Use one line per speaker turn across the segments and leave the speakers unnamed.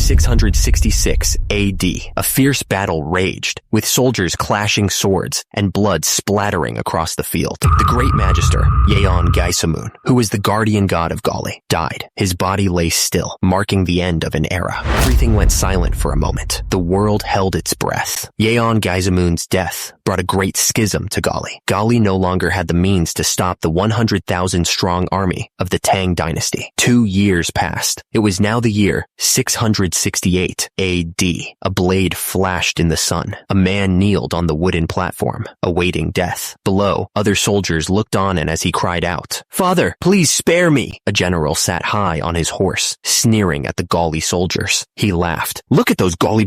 666 AD, a fierce battle raged, with soldiers clashing swords and blood splattering across the field. The great magister, Yahello, who was the guardian god of Gali, died. His body lay still, marking the end of an era. Everything went silent for a moment. The world held its breath. Yahello's death brought a great schism to Gali. Gali no longer had the means to stop the 100,000-strong army of the Tang dynasty. 2 years passed. It was now the year 668 AD. A blade flashed in the sun. A man kneeled on the wooden platform, awaiting death. Below, other soldiers looked on, and as he cried out, "Father, please spare me!" a general sat high on his horse, sneering at the Gali soldiers. He laughed. "Look at those Gali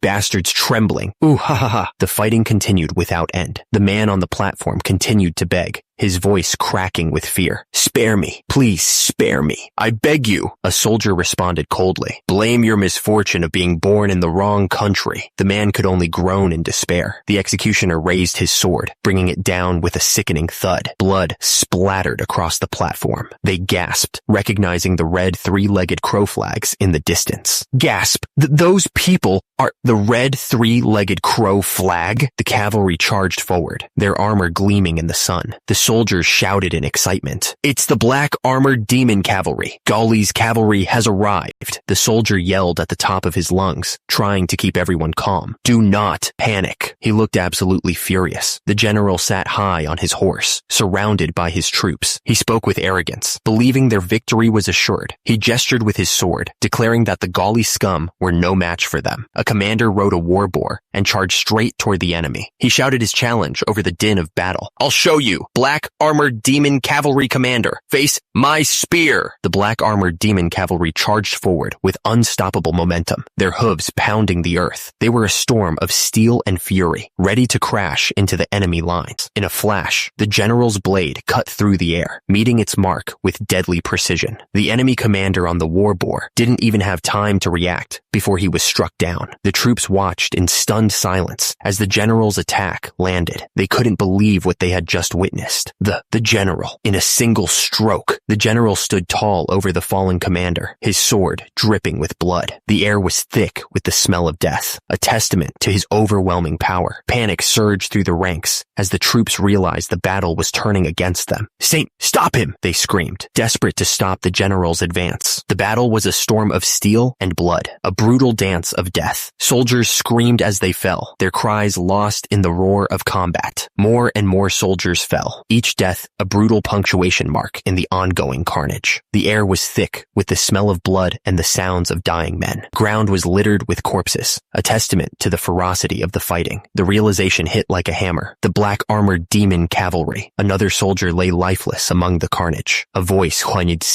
bastards trembling. Ooh, ha ha ha." The fighting continued without end. The man on the platform continued to beg, his voice cracking with fear. "Spare me. Please spare me. I beg you." A soldier responded coldly. "Blame your misfortune of being born in the wrong country." The man could only groan in despair. The executioner raised his sword, bringing it down with a sickening thud. Blood splattered across the platform. They gasped, recognizing the red three-legged crow flags in the distance. Gasp! Those people are the red three-legged crow flag? The cavalry charged forward, their armor gleaming in the sun. The soldiers shouted in excitement. "It's the black armored demon cavalry. Gali's cavalry has arrived." The soldier yelled at the top of his lungs, trying to keep everyone calm. "Do not panic." He looked absolutely furious. The general sat high on his horse, surrounded by his troops. He spoke with arrogance, believing their victory was assured. He gestured with his sword, declaring that the Gali scum were no match for them. A commander rode a war boar and charged straight toward the enemy. He shouted his challenge over the din of battle. "I'll show you, black armored demon cavalry commander. Face my spear." The black armored demon cavalry charged forward with unstoppable momentum, their hooves pounding the earth. They were a storm of steel and fury, ready to crash into the enemy lines. In a flash, the general's blade cut through the air, meeting its mark with deadly precision. The enemy commander on the war boar didn't even have time to react before he was struck down. The troops watched in stunned silence as the general's attack landed. They couldn't believe what they had just witnessed. The general, in a single stroke, the general stood tall over the fallen commander, his sword dripping with blood. The air was thick with the smell of death, a testament to his overwhelming power. Panic surged through the ranks as the troops realized the battle was turning against them. "Saint, stop him!" they screamed, desperate to stop the general's advance. The battle was a storm of steel and blood, a brutal dance of death. Soldiers screamed as they fell, their cries lost in the roar of combat. More and more soldiers fell, each death a brutal punctuation mark in the ongoing carnage. The air was thick with the smell of blood and the sounds of dying men. Ground was littered with corpses, a testament to the ferocity of the fighting. The realization hit like a hammer. The black armored demon cavalry. Another soldier lay lifeless among the carnage. A voice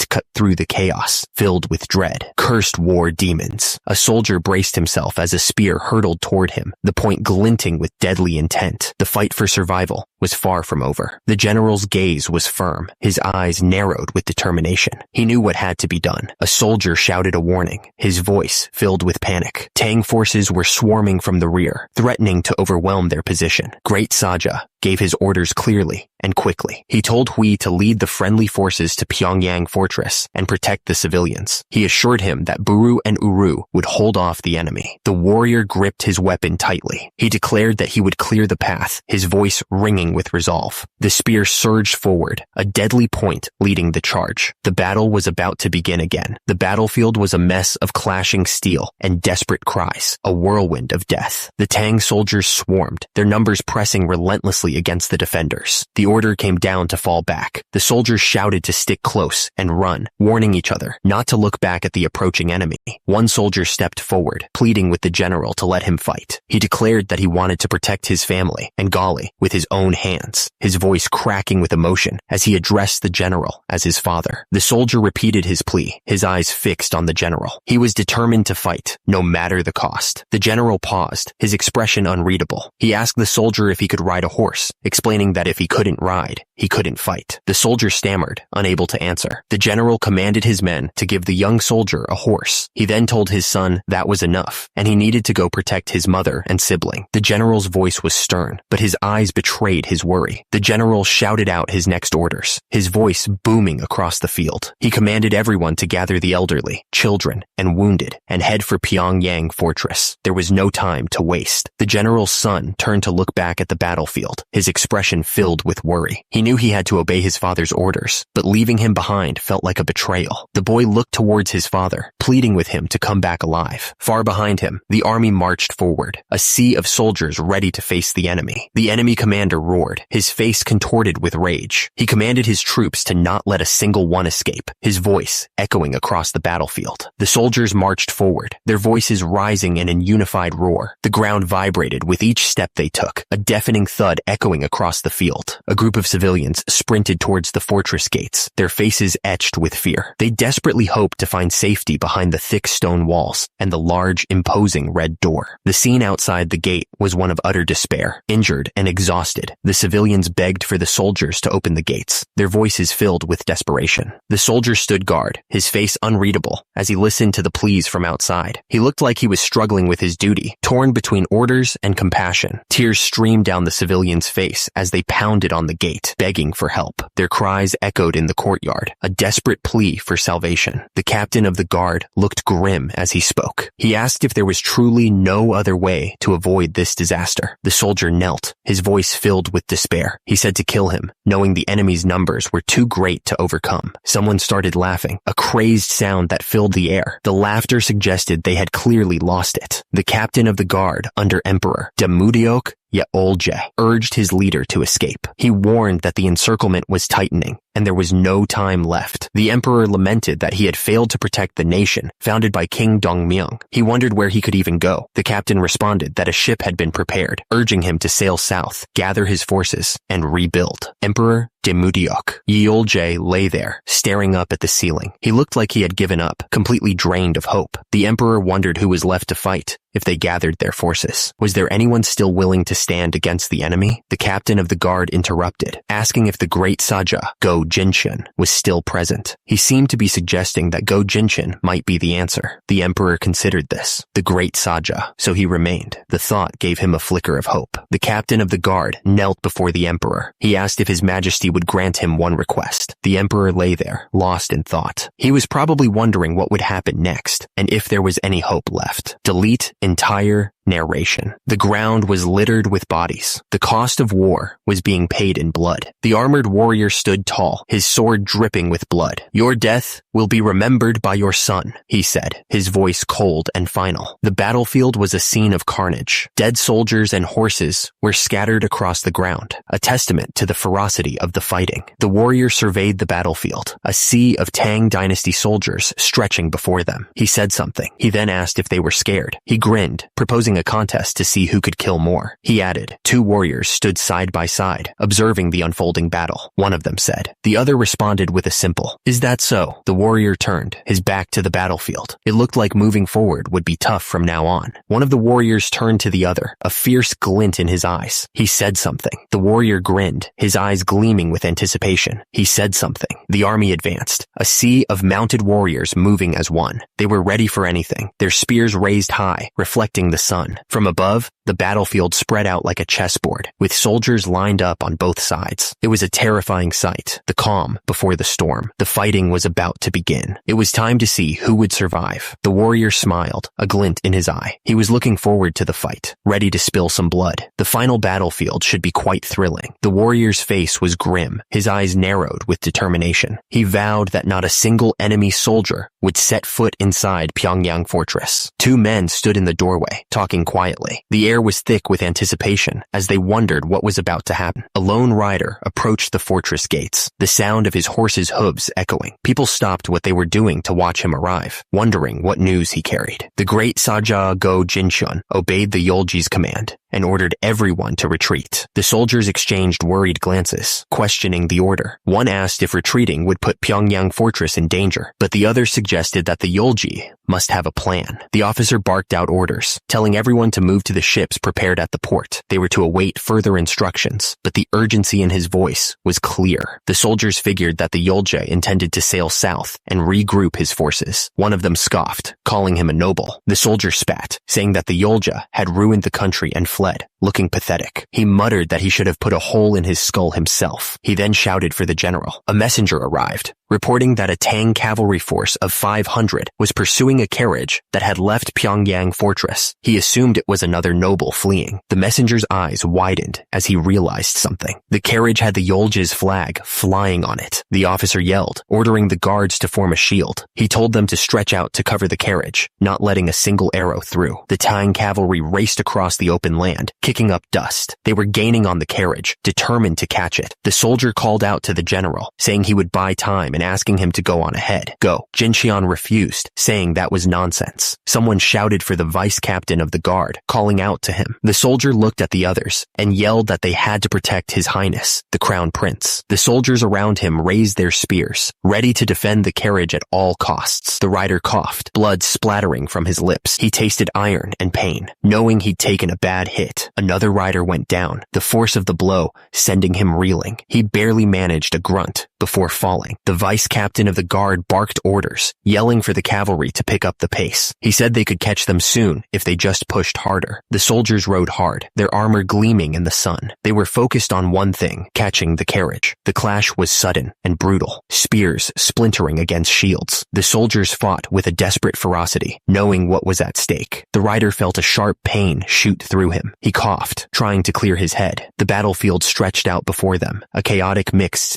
cut through the chaos, filled with dread. "Cursed war demons." A soldier braced himself as a spear hurtled toward him, the point glinting with deadly intent. The fight for survival was far from over. The general's gaze was firm, his eyes narrowed with determination. He knew what had to be done. A soldier shouted a warning, his voice filled with panic. Tang forces were swarming from the rear, threatening to overwhelm their position. Great Saja gave his orders clearly and quickly. He told Hui to lead the friendly forces to Pyongyang Fortress and protect the civilians. He assured him that Buru and Uru would hold off the enemy. The warrior gripped his weapon tightly. He declared that he would clear the path, his voice ringing with resolve. The spear surged forward, a deadly point leading the charge. The battle was about to begin again. The battlefield was a mess of clashing steel and desperate cries, a whirlwind of death. The Tang soldiers swarmed, their numbers pressing relentlessly against the defenders. The order came down to fall back. The soldiers shouted to stick close and run, warning each other not to look back at the approaching enemy. One soldier stepped forward, pleading with the general to let him fight. He declared that he wanted to protect his family and Gali with his own hands, his voice cracking with emotion as he addressed the general as his father. The soldier repeated his plea, his eyes fixed on the general. He was determined to fight, no matter the cost. The general paused, his expression unreadable. He asked the soldier if he could ride a horse, explaining that if he couldn't ride, he couldn't fight. The soldier stammered, unable to answer. The general commanded his men to give the young soldier a horse. He then told his son that was enough, and he needed to go protect his mother and sibling. The general's voice was stern, but his eyes betrayed his worry. The general shouted out his next orders, his voice booming across the field. He commanded everyone to gather the elderly, children, and wounded, and head for Pyongyang Fortress. There was no time to waste. The general's son turned to look back at the battlefield, his expression filled with worry. He knew he had to obey his father's orders, but leaving him behind felt like a betrayal. The boy looked towards his father, pleading with him to come back alive. Far behind him, the army marched forward, a sea of soldiers ready to face the enemy. The enemy commander roared, his face contorted with rage. He commanded his troops to not let a single one escape, his voice echoing across the battlefield. The soldiers marched forward, their voices rising in a unified roar. The ground vibrated with each step they took, a deafening thud echoing across the field. A group of civilians sprinted towards the fortress gates, their faces etched with fear. They desperately hoped to find safety behind the thick stone walls and the large, imposing red door. The scene outside the gate was one of utter despair. Injured and exhausted, the civilians begged for the soldiers to open the gates, their voices filled with desperation. The soldier stood guard, his face unreadable, as he listened to the pleas from outside. He looked like he was struggling with his duty, torn between orders and compassion. Tears streamed down the civilian's face as they pounded on the gate, begging for help. Their cries echoed in the courtyard, a desperate plea for salvation. The captain of the guard looked grim as he spoke. He asked if there was truly no other way to avoid this disaster. The soldier knelt, his voice filled with despair. He said to kill him, knowing the enemy's numbers were too great to overcome. Someone started laughing, a crazed sound that filled the air. The laughter suggested they had clearly lost it. The captain of the guard, under Emperor Demudiok Yahello, urged his leader to escape. He warned that the encirclement was tightening, and there was no time left. The emperor lamented that he had failed to protect the nation, founded by King Dongmyung. He wondered where he could even go. The captain responded that a ship had been prepared, urging him to sail south, gather his forces, and rebuild. Emperor Demudiok Yahello lay there, staring up at the ceiling. He looked like he had given up, completely drained of hope. The emperor wondered who was left to fight if they gathered their forces. Was there anyone still willing to stand against the enemy? The captain of the guard interrupted, asking if the great Saja, Go Jinshun, was still present. He seemed to be suggesting that Go Jinshun might be the answer. The emperor considered this. The great Saja, so he remained. The thought gave him a flicker of hope. The captain of the guard knelt before the emperor. He asked if his majesty would grant him one request. The emperor lay there, lost in thought. He was probably wondering what would happen next, and if there was any hope left. Delete entire narration. The ground was littered with bodies. The cost of war was being paid in blood. The armored warrior stood tall, his sword dripping with blood. Your death will be remembered by your son, he said, his voice cold and final. The battlefield was a scene of carnage. Dead soldiers and horses were scattered across the ground, a testament to the ferocity of the fighting. The warrior surveyed the battlefield, a sea of Tang Dynasty soldiers stretching before them. He said something. He then asked if they were scared. He grinned, proposing a contest to see who could kill more. He added, 2 warriors stood side by side, observing the unfolding battle. One of them said. The other responded with a simple, "Is that so?" The warrior turned, his back to the battlefield. It looked like moving forward would be tough from now on. One of the warriors turned to the other, a fierce glint in his eyes. He said something. The warrior grinned, his eyes gleaming with anticipation. He said something. The army advanced, a sea of mounted warriors moving as one. They were ready for anything, their spears raised high, reflecting the sun. From above, the battlefield spread out like a chessboard, with soldiers lined up on both sides. It was a terrifying sight, the calm before the storm. The fighting was about to begin. It was time to see who would survive. The warrior smiled, a glint in his eye. He was looking forward to the fight, ready to spill some blood. The final battlefield should be quite thrilling. The warrior's face was grim, his eyes narrowed with determination. He vowed that not a single enemy soldier would set foot inside Pyongyang Fortress. 2 men stood in the doorway, talking quietly. The air was thick with anticipation as they wondered what was about to happen. A lone rider approached the fortress gates, the sound of his horse's hooves echoing. People stopped what they were doing to watch him arrive, wondering what news he carried. The great Saja Go Jinshun obeyed the Yolji's command, and ordered everyone to retreat. The soldiers exchanged worried glances, questioning the order. One asked if retreating would put Pyongyang fortress in danger, but the other suggested that the Yolji must have a plan. The officer barked out orders, telling everyone to move to the ships prepared at the port. They were to await further instructions, but the urgency in his voice was clear. The soldiers figured that the Yolja intended to sail south and regroup his forces. One of them scoffed, calling him a noble. The soldier spat, saying that the Yolja had ruined the country and fled, looking pathetic. He muttered that he should have put a hole in his skull himself. He then shouted for the general. A messenger arrived, reporting that a Tang cavalry force of 500 was pursuing a carriage that had left Pyongyang fortress. He assumed it was another noble fleeing. The messenger's eyes widened as he realized something. The carriage had the Yolja's flag flying on it. The officer yelled, ordering the guards to form a shield. He told them to stretch out to cover the carriage, not letting a single arrow through. The Tang cavalry raced across the open land, kicking up dust. They were gaining on the carriage, determined to catch it. The soldier called out to the general, saying he would buy time and asking him to go on ahead. Go. Jinxian refused, saying that was nonsense. Someone shouted for the vice captain of the guard, calling out to him. The soldier looked at the others and yelled that they had to protect His Highness, the Crown Prince. The soldiers around him raised their spears, ready to defend the carriage at all costs. The rider coughed, blood splattering from his lips. He tasted iron and pain, knowing he'd taken a bad hit. Another rider went down, the force of the blow sending him reeling. He barely managed a grunt before falling. The vice captain of the guard barked orders, yelling for the cavalry to pick up the pace. He said they could catch them soon if they just pushed harder. The soldiers rode hard, their armor gleaming in the sun. They were focused on one thing, catching the carriage. The clash was sudden and brutal, spears splintering against shields. The soldiers fought with a desperate ferocity, knowing what was at stake. The rider felt a sharp pain shoot through him. He coughed, trying to clear his head. The battlefield stretched out before them, a chaotic mix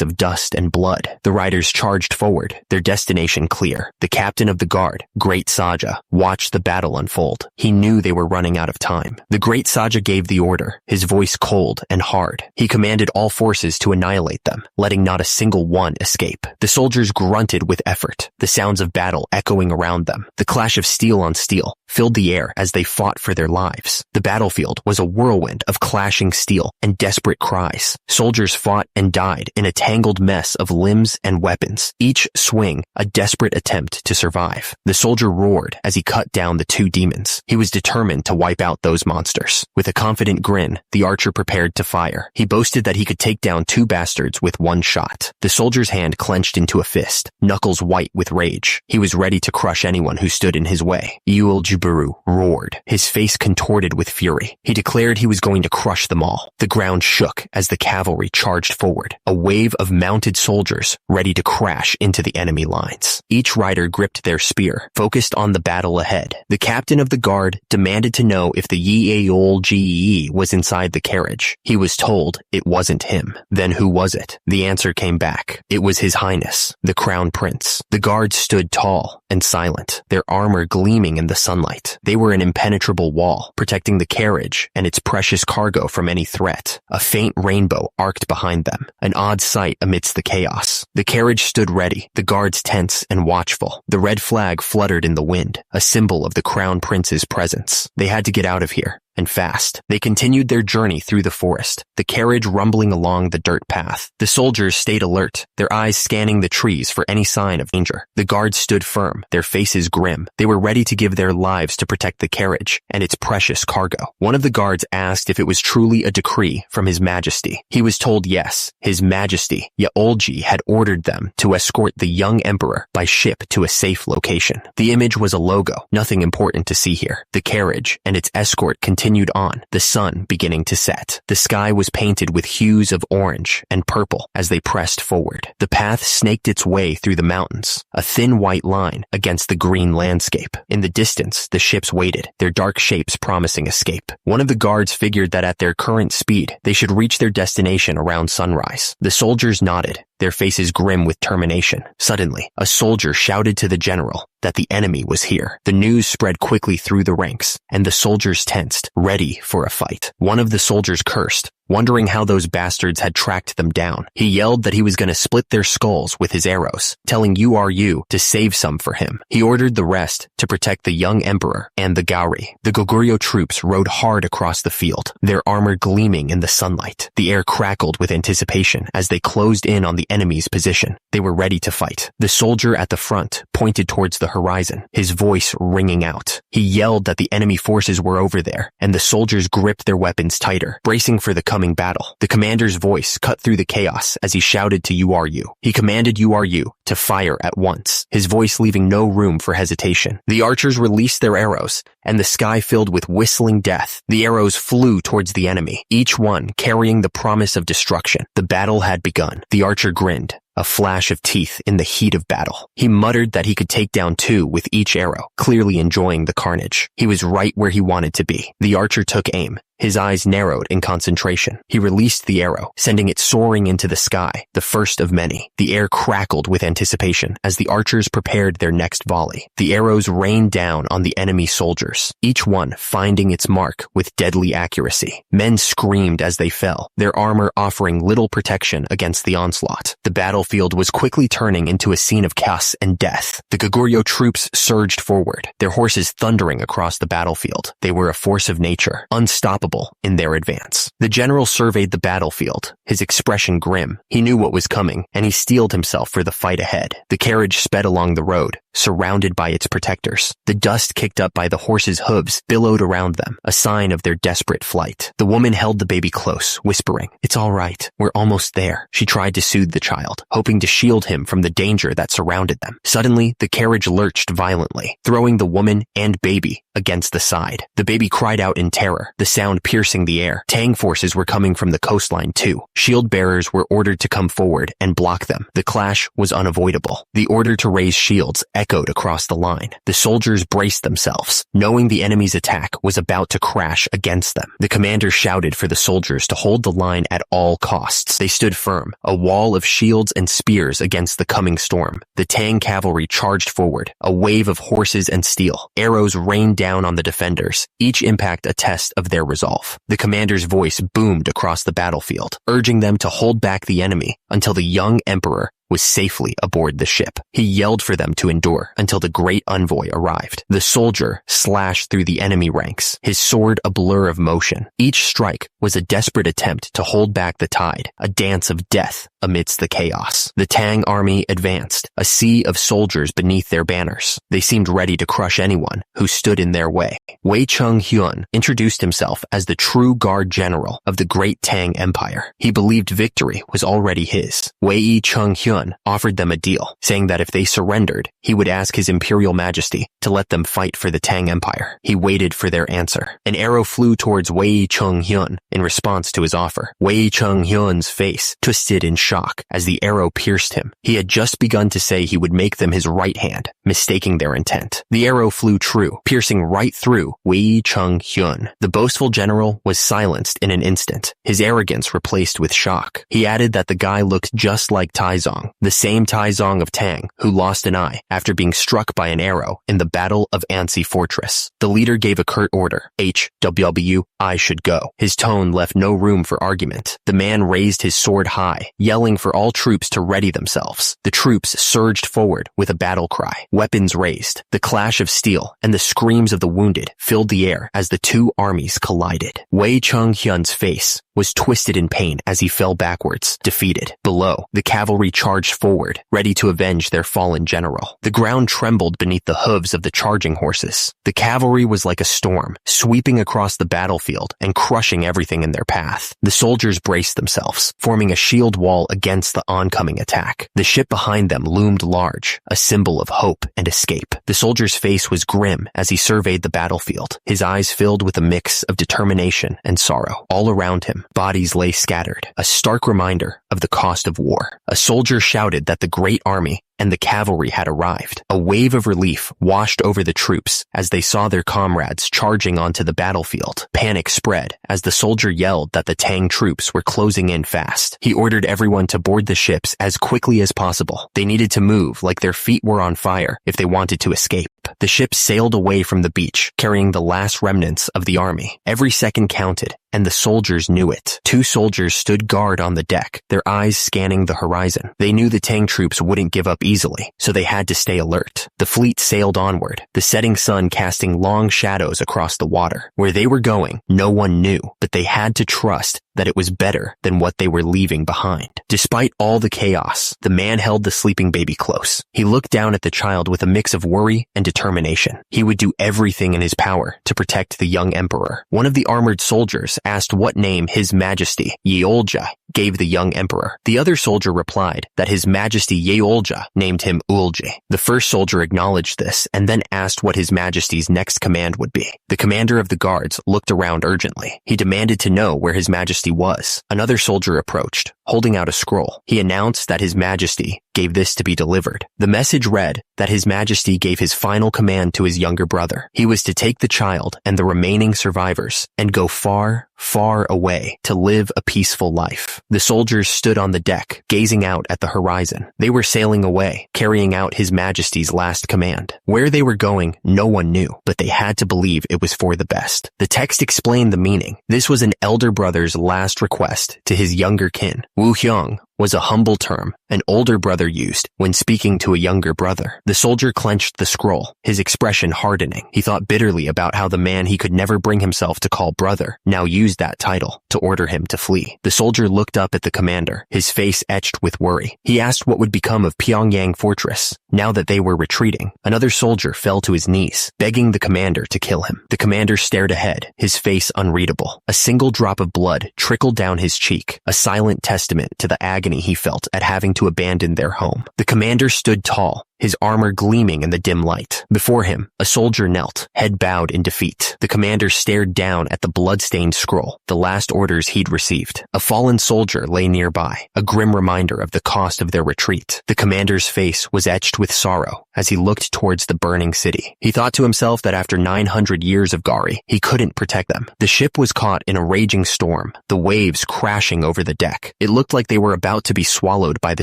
of dust and blood. The riders charged forward, their destination clear. The captain of the guard, Great Saja, watched the battle unfold. He knew they were running out of time. The Great Saja gave the order, his voice cold and hard. He commanded all forces to annihilate them, letting not a single one escape. The soldiers grunted with effort, the sounds of battle echoing around them. The clash of steel on steel filled the air as they fought for their lives. The battlefield was a whirlwind of clashing steel and desperate cries. Soldiers fought and died in a tangled mess of limbs and weapons, each swing a desperate attempt to survive. The soldier roared as he cut down the two demons. He was determined to wipe out those monsters. With a confident grin, the archer prepared to fire. He boasted that he could take down two bastards with one shot. The soldier's hand clenched into a fist, knuckles white with rage. He was ready to crush anyone who stood in his way. Yuel Juburu roared, his face contorted with fury. He declared he was going to crush them all. The ground shook as the cavalry charged forward, a wave of mounted soldiers ready to crash into the enemy lines. Each rider gripped their spear, focused on the battle ahead. The captain of the guard demanded to know if the Yahello was inside the carriage. He was told it wasn't him. Then who was it? The answer came back. It was His Highness, the Crown Prince. The guards stood tall and silent, their armor gleaming in the sunlight. They were an impenetrable wall, protecting the carriage and its precious cargo from any threat. A faint rainbow arced behind them, an odd sight amidst the chaos. The carriage stood ready, the guards tense and watchful. The red flag fluttered in the wind, a symbol of the Crown Prince's presence. They had to get out of here, and fast. They continued their journey through the forest, the carriage rumbling along the dirt path. The soldiers stayed alert, their eyes scanning the trees for any sign of danger. The guards stood firm, their faces grim. They were ready to give their lives to protect the carriage and its precious cargo. One of the guards asked if it was truly a decree from His Majesty. He was told yes, His Majesty Yaolji had ordered them to escort the young emperor by ship to a safe location. The image was a logo, nothing important to see here. The carriage and its escort continued on, the sun beginning to set. The sky was painted with hues of orange and purple as they pressed forward. The path snaked its way through the mountains, a thin white line against the green landscape. In the distance, the ships waited, their dark shapes promising escape. One of the guards figured that at their current speed, they should reach their destination around sunrise. The soldiers nodded, their faces grim with determination. Suddenly, a soldier shouted to the general that the enemy was here. The news spread quickly through the ranks, and the soldiers tensed, ready for a fight. One of the soldiers cursed, wondering how those bastards had tracked them down. He yelled that he was going to split their skulls with his arrows, telling URU to save some for him. He ordered the rest to protect the young emperor and the Gauri. The Goguryeo troops rode hard across the field, their armor gleaming in the sunlight. The air crackled with anticipation as they closed in on the enemy's position. They were ready to fight. The soldier at the front pointed towards the horizon, his voice ringing out. He yelled that the enemy forces were over there, and the soldiers gripped their weapons tighter, bracing for the coming battle. The commander's voice cut through the chaos as he shouted to URU. He commanded URU to fire at once, his voice leaving no room for hesitation. The archers released their arrows, and the sky filled with whistling death. The arrows flew towards the enemy, each one carrying the promise of destruction. The battle had begun. The archer grinned, a flash of teeth in the heat of battle. He muttered that he could take down 2 with each arrow, clearly enjoying the carnage. He was right where he wanted to be. The archer took aim. His eyes narrowed in concentration. He released the arrow, sending it soaring into the sky, the first of many. The air crackled with anticipation as the archers prepared their next volley. The arrows rained down on the enemy soldiers, each one finding its mark with deadly accuracy. Men screamed as they fell, their armor offering little protection against the onslaught. The battlefield was quickly turning into a scene of chaos and death. The Goguryeo troops surged forward, their horses thundering across the battlefield. They were a force of nature, unstoppable in their advance. The general surveyed the battlefield, his expression grim. He knew what was coming, and he steeled himself for the fight ahead. The carriage sped along the road, surrounded by its protectors. The dust kicked up by the horses' hooves billowed around them, a sign of their desperate flight. The woman held the baby close, whispering, "It's all right. We're almost there." She tried to soothe the child, hoping to shield him from the danger that surrounded them. Suddenly, the carriage lurched violently, throwing the woman and baby against the side. The baby cried out in terror, the sound piercing the air. Tang forces were coming from the coastline too. Shield bearers were ordered to come forward and block them. The clash was unavoidable. The order to raise shields echoed across the line. The soldiers braced themselves, knowing the enemy's attack was about to crash against them. The commander shouted for the soldiers to hold the line at all costs. They stood firm, a wall of shields and spears against the coming storm. The Tang cavalry charged forward, a wave of horses and steel. Arrows rained down on the defenders, each impact a test of their resolve. The commander's voice boomed across the battlefield, urging them to hold back the enemy until the young emperor was safely aboard the ship. He yelled for them to endure until the great envoy arrived. The soldier slashed through the enemy ranks, his sword a blur of motion. Each strike was a desperate attempt to hold back the tide, a dance of death amidst the chaos. The Tang army advanced, a sea of soldiers beneath their banners. They seemed ready to crush anyone who stood in their way. Wei Cheng-hyun introduced himself as the true guard general of the great Tang Empire. He believed victory was already his. Wei Cheng-hyun offered them a deal, saying that if they surrendered, he would ask His Imperial Majesty to let them fight for the Tang Empire. He waited for their answer. An arrow flew towards Wei Cheng-hyun in response to his offer. Wei Cheng-hyun's face twisted in shock as the arrow pierced him. He had just begun to say he would make them his right hand, mistaking their intent. The arrow flew true, piercing right through Wei Cheng-hyun. The boastful general was silenced in an instant, his arrogance replaced with shock. He added that the guy looked just like Taizong, the same Taizong of Tang who lost an eye after being struck by an arrow in the Battle of Ansi Fortress. The leader gave a curt order. HWW, I should go. His tone left no room for argument. The man raised his sword high, yelling for all troops to ready themselves. The troops surged forward with a battle cry, weapons raised. The clash of steel and the screams of the wounded filled the air as the two armies collided. Wei Cheng-hyun's face was twisted in pain as he fell backwards, defeated. Below, the cavalry charged forward, ready to avenge their fallen general. The ground trembled beneath the hooves of the charging horses. The cavalry was like a storm, sweeping across the battlefield and crushing everything in their path. The soldiers braced themselves, forming a shield wall against the oncoming attack. The ship behind them loomed large, a symbol of hope and escape. The soldier's face was grim as he surveyed the battlefield, his eyes filled with a mix of determination and sorrow. All around him, bodies lay scattered, a stark reminder of the cost of war. A soldier shouted that the great army and the cavalry had arrived. A wave of relief washed over the troops as they saw their comrades charging onto the battlefield. Panic spread as the soldier yelled that the Tang troops were closing in fast. He ordered everyone to board the ships as quickly as possible. They needed to move like their feet were on fire if they wanted to escape. The ships sailed away from the beach, carrying the last remnants of the army. Every second counted, and the soldiers knew it. 2 soldiers stood guard on the deck, their eyes scanning the horizon. They knew the Tang troops wouldn't give up easily, so they had to stay alert. The fleet sailed onward, the setting sun casting long shadows across the water. Where they were going, no one knew, but they had to trust that it was better than what they were leaving behind. Despite all the chaos, the man held the sleeping baby close. He looked down at the child with a mix of worry and determination. He would do everything in his power to protect the young emperor. One of the armored soldiers asked what name His Majesty Yeolja gave the young emperor. The other soldier replied that His Majesty Yeolja named him Ulje. The first soldier acknowledged this and then asked what His Majesty's next command would be. The commander of the guards looked around urgently. He demanded to know where His Majesty was. Another soldier approached, holding out a scroll. He announced that His Majesty gave this to be delivered. The message read that His Majesty gave his final command to his younger brother. He was to take the child and the remaining survivors and go far, far away to live a peaceful life. The soldiers stood on the deck, gazing out at the horizon. They were sailing away, carrying out His Majesty's last command. Where they were going, no one knew, but they had to believe it was for the best. The text explained the meaning. This was an elder brother's last request to his younger kin. Wu Hyung was a humble term an older brother used when speaking to a younger brother. The soldier clenched the scroll, his expression hardening. He thought bitterly about how the man he could never bring himself to call brother now used that title to order him to flee. The soldier looked up at the commander, his face etched with worry. He asked what would become of Pyongyang Fortress now that they were retreating. Another soldier fell to his knees, begging the commander to kill him. The commander stared ahead, his face unreadable. A single drop of blood trickled down his cheek, a silent testament to the agony he felt at having to abandon their home. The commander stood tall, his armor gleaming in the dim light. Before him, a soldier knelt, head bowed in defeat. The commander stared down at the blood-stained scroll, the last orders he'd received. A fallen soldier lay nearby, a grim reminder of the cost of their retreat. The commander's face was etched with sorrow as he looked towards the burning city. He thought to himself that after 900 years of Gari, he couldn't protect them. The ship was caught in a raging storm, the waves crashing over the deck. It looked like they were about to be swallowed by the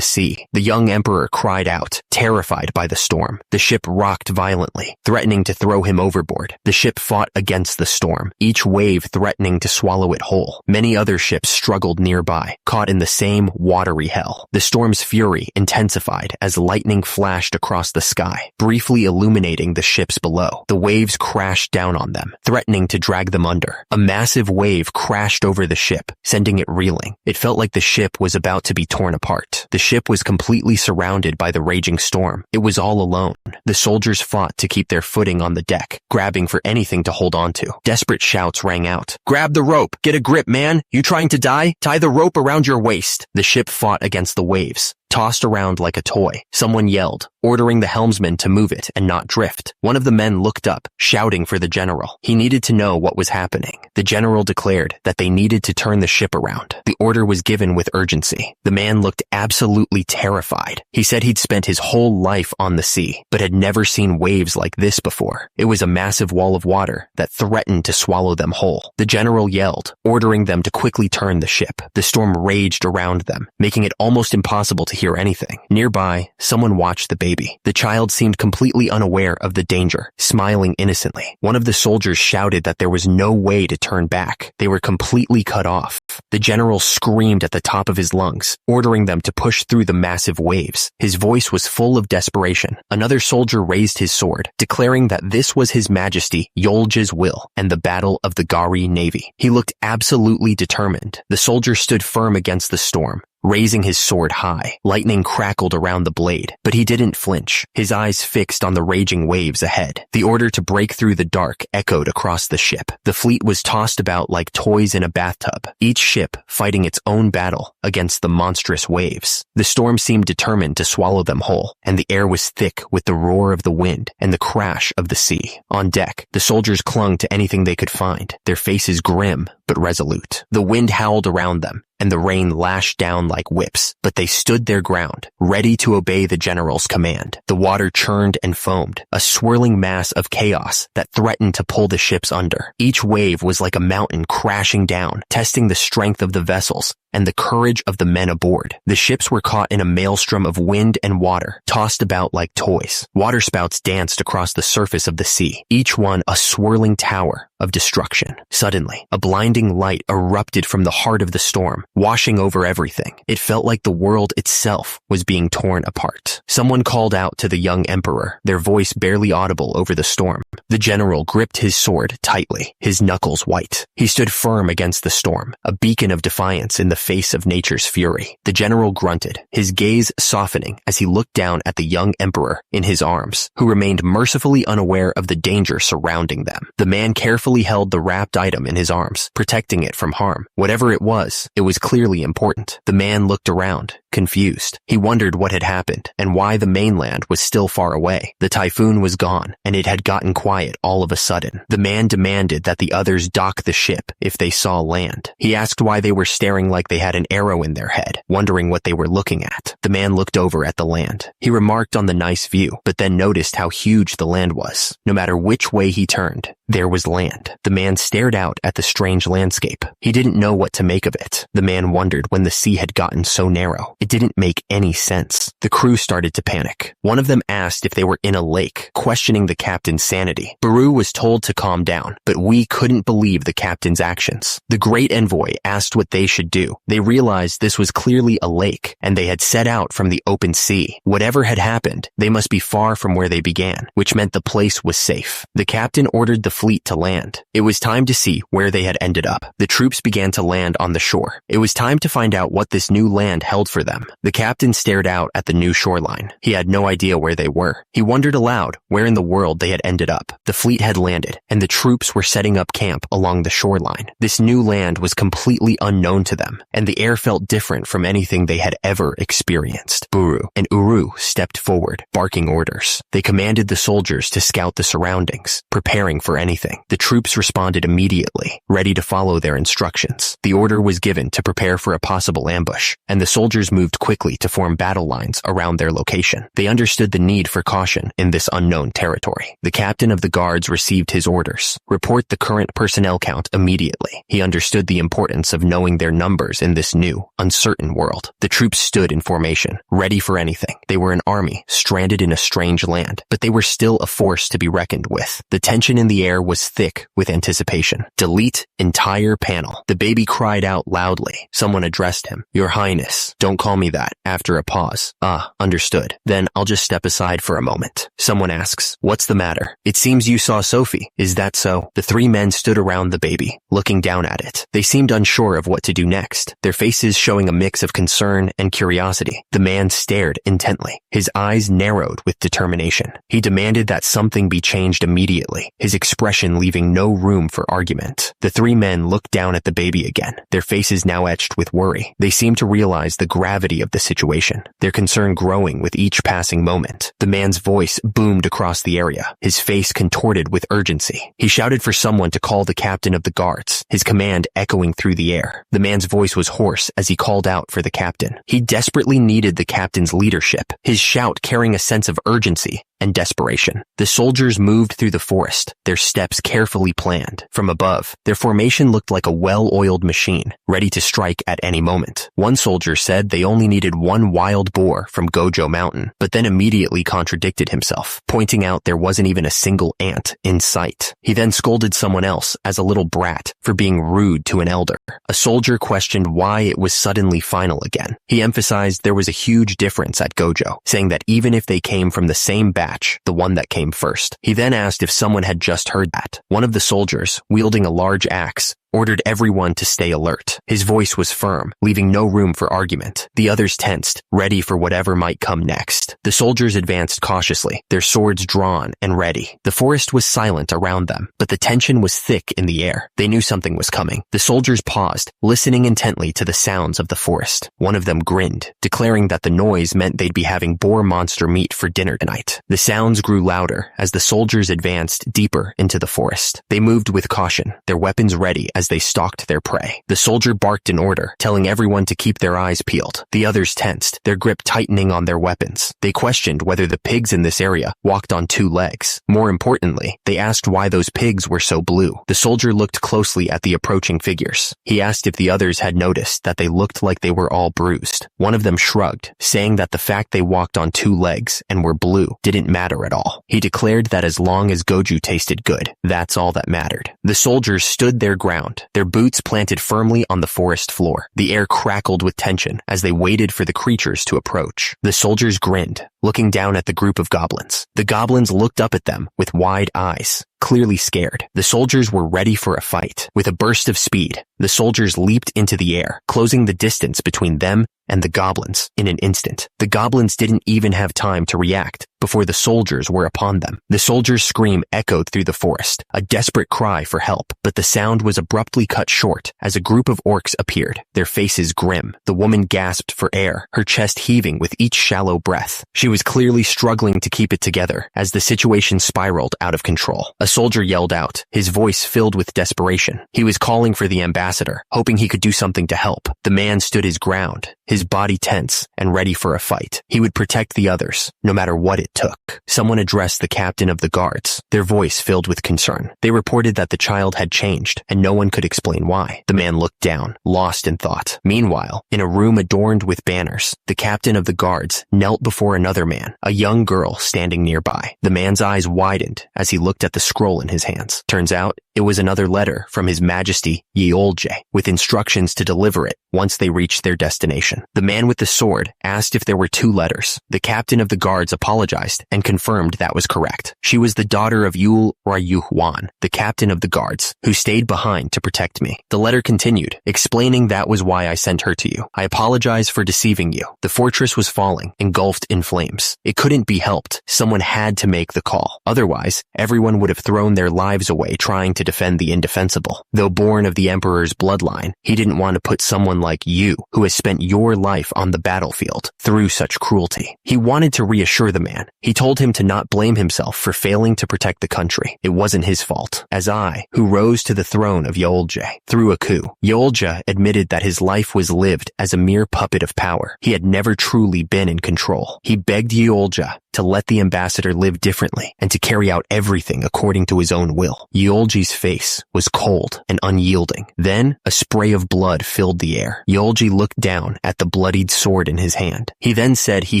sea. The young emperor cried out, terrified by the storm. The ship rocked violently, threatening to throw him overboard. The ship fought against the storm, each wave threatening to swallow it whole. Many other ships struggled nearby, caught in the same watery hell. The storm's fury intensified as lightning flashed across the sky, briefly illuminating the ships below. The waves crashed down on them, threatening to drag them under. A massive wave crashed over the ship, sending it reeling. It felt like the ship was about to be torn apart. The ship was completely surrounded by the raging storm. It was all alone. The soldiers fought to keep their footing on the deck, grabbing for anything to hold on to. Desperate shouts rang out. Grab the rope! Get a grip, man! You trying to die? Tie the rope around your waist! The ship fought against the waves, tossed around like a toy. Someone yelled, ordering the helmsman to move it and not drift. One of the men looked up, shouting for the general. He needed to know what was happening. The general declared that they needed to turn the ship around. The order was given with urgency. The man looked absolutely terrified. He said he'd spent his whole life on the sea, but had never seen waves like this before. It was a massive wall of water that threatened to swallow them whole. The general yelled, ordering them to quickly turn the ship. The storm raged around them, making it almost impossible to hear anything. Nearby, someone watched the baby. The child seemed completely unaware of the danger, smiling innocently. One of the soldiers shouted that there was no way to turn back. They were completely cut off. The general screamed at the top of his lungs, ordering them to push through the massive waves. His voice was full of desperation. Another soldier raised his sword, declaring that this was His Majesty Yolja's will and the battle of the Gari Navy. He looked absolutely determined. The soldier stood firm against the storm, raising his sword high. Lightning crackled around the blade, but he didn't flinch, his eyes fixed on the raging waves ahead. The order to break through the dark echoed across the ship. The fleet was tossed about like toys in a bathtub, each ship fighting its own battle against the monstrous waves. The storm seemed determined to swallow them whole, and the air was thick with the roar of the wind and the crash of the sea. On deck, the soldiers clung to anything they could find, their faces grim but resolute. The wind howled around them, and the rain lashed down like whips, but they stood their ground, ready to obey the general's command. The water churned and foamed, a swirling mass of chaos that threatened to pull the ships under. Each wave was like a mountain crashing down, testing the strength of the vessels and the courage of the men aboard. The ships were caught in a maelstrom of wind and water, tossed about like toys. Waterspouts danced across the surface of the sea, each one a swirling tower of destruction. Suddenly, a blinding light erupted from the heart of the storm, washing over everything. It felt like the world itself was being torn apart. Someone called out to the young emperor, their voice barely audible over the storm. The general gripped his sword tightly, his knuckles white. He stood firm against the storm, a beacon of defiance in the face of nature's fury. The general grunted, his gaze softening as he looked down at the young emperor in his arms, who remained mercifully unaware of the danger surrounding them. The man carefully held the wrapped item in his arms, protecting it from harm. Whatever it was clearly important. The man looked around, confused. He wondered what had happened and why the mainland was still far away. The typhoon was gone, and it had gotten quiet all of a sudden. The man demanded that the others dock the ship if they saw land. He asked why they were staring like they had an arrow in their head, wondering what they were looking at. The man looked over at the land. He remarked on the nice view, but then noticed how huge the land was. No matter which way he turned, there was land. The man stared out at the strange landscape. He didn't know what to make of it. The man wondered when the sea had gotten so narrow. It didn't make any sense. The crew started to panic. One of them asked if they were in a lake, questioning the captain's sanity. Baru was told to calm down, but we couldn't believe the captain's actions. The great envoy asked what they should do. They realized this was clearly a lake, and they had set out from the open sea. Whatever had happened, they must be far from where they began, which meant the place was safe. The captain ordered the fleet to land. It was time to see where they had ended up. The troops began to land on the shore. It was time to find out what this new land held for them. The captain stared out at the new shoreline. He had no idea where they were. He wondered aloud where in the world they had ended up. The fleet had landed, and the troops were setting up camp along the shoreline. This new land was completely unknown to them, and the air felt different from anything they had ever experienced. Buru and Uru stepped forward, barking orders. They commanded the soldiers to scout the surroundings, preparing for anything. The troops responded immediately, ready to follow their instructions. The order was given to prepare for a possible ambush, and the soldiers moved quickly to form battle lines around their location. They understood the need for caution in this unknown territory. The captain of the guards received his orders. Report the current personnel count immediately. He understood the importance of knowing their numbers in this new, uncertain world. The troops stood in formation, ready for anything. They were an army, stranded in a strange land, but they were still a force to be reckoned with. The tension in the air was thick with anticipation. Delete entire panel. The baby cried out loudly. Someone addressed him. Your Highness, don't call me that. After a pause. Understood. Then I'll just step aside for a moment. Someone asks, what's the matter? It seems you saw Sophie. Is that so? The three men stood around the baby, looking down at it. They seemed unsure of what to do next, their faces showing a mix of concern and curiosity. The man stared intently, his eyes narrowed with determination. He demanded that something be changed immediately, his expression leaving no room for argument. The three men looked down at the baby again, their faces now etched with worry. They seemed to realize the gravity of the situation, their concern growing with each passing moment. The man's voice boomed across the area, his face contorted with urgency. He shouted for someone to call the captain of the guards, his command echoing through the air. The man's voice was hoarse as he called out for the captain. He desperately needed the captain's leadership, his shout carrying a sense of urgency and desperation. The soldiers moved through the forest, their steps carefully planned. From above, their formation looked like a well-oiled machine, ready to strike at any moment. One soldier said they only needed one wild boar from Gojo Mountain, but then immediately contradicted himself, pointing out there wasn't even a single ant in sight. He then scolded someone else as a little brat for being rude to an elder. A soldier questioned why it was suddenly final again. He emphasized there was a huge difference at Gojo, saying that even if they came from the same batch, the one that came first. He then asked if someone had just heard that. One of the soldiers, wielding a large axe, ordered everyone to stay alert. His voice was firm, leaving no room for argument. The others tensed, ready for whatever might come next. The soldiers advanced cautiously, their swords drawn and ready. The forest was silent around them, but the tension was thick in the air. They knew something was coming. The soldiers paused, listening intently to the sounds of the forest. One of them grinned, declaring that the noise meant they'd be having boar monster meat for dinner tonight. The sounds grew louder as the soldiers advanced deeper into the forest. They moved with caution, their weapons ready as they stalked their prey. The soldier barked an order, telling everyone to keep their eyes peeled. The others tensed, their grip tightening on their weapons. They questioned whether the pigs in this area walked on 2 legs. More importantly, they asked why those pigs were so blue. The soldier looked closely at the approaching figures. He asked if the others had noticed that they looked like they were all bruised. One of them shrugged, saying that the fact they walked on 2 legs and were blue didn't matter at all. He declared that as long as goju tasted good, that's all that mattered. The soldiers stood their ground, their boots planted firmly on the forest floor. The air crackled with tension as they waited for the creatures to approach. The soldiers grinned, looking down at the group of goblins. The goblins looked up at them with wide eyes, clearly scared. The soldiers were ready for a fight. With a burst of speed, the soldiers leaped into the air, closing the distance between them and the goblins in an instant. The goblins didn't even have time to react before the soldiers were upon them. The soldiers' scream echoed through the forest, a desperate cry for help, but the sound was abruptly cut short as a group of orcs appeared, their faces grim. The woman gasped for air, her chest heaving with each shallow breath. She was clearly struggling to keep it together as the situation spiraled out of control. A soldier yelled out, his voice filled with desperation. He was calling for the ambassador, hoping he could do something to help. The man stood his ground, his body tense and ready for a fight. He would protect the others, no matter what it took. Someone addressed the captain of the guards, their voice filled with concern. They reported that the child had changed, and no one could explain why. The man looked down, lost in thought. Meanwhile, in a room adorned with banners, the captain of the guards knelt before another man, a young girl standing nearby. The man's eyes widened as he looked at the scroll in his hands. Turns out, it was another letter from His Majesty Yahello, with instructions to deliver it once they reached their destination. The man with the sword asked if there were 2 letters. The captain of the guards apologized and confirmed that was correct. She was the daughter of Yul Rayuhwan, the captain of the guards, who stayed behind to protect me. The letter continued, explaining that was why I sent her to you. I apologize for deceiving you. The fortress was falling, engulfed in flames. It couldn't be helped. Someone had to make the call. Otherwise, everyone would have thrown their lives away trying to defend the indefensible. Though born of the emperor's bloodline, he didn't want to put someone like you, who has spent your life on the battlefield, through such cruelty. He wanted to reassure the man. He told him to not blame himself for failing to protect the country. It wasn't his fault. As I, who rose to the throne of Yahello, through a coup, Yahello admitted that his life was lived as a mere puppet of power. He had never truly been in control. He begged Yahello to let the ambassador live differently and to carry out everything according to his own will. Yahello's face was cold and unyielding. Then, a spray of blood filled the air. Yahello looked down at the bloodied sword in his hand. He then said he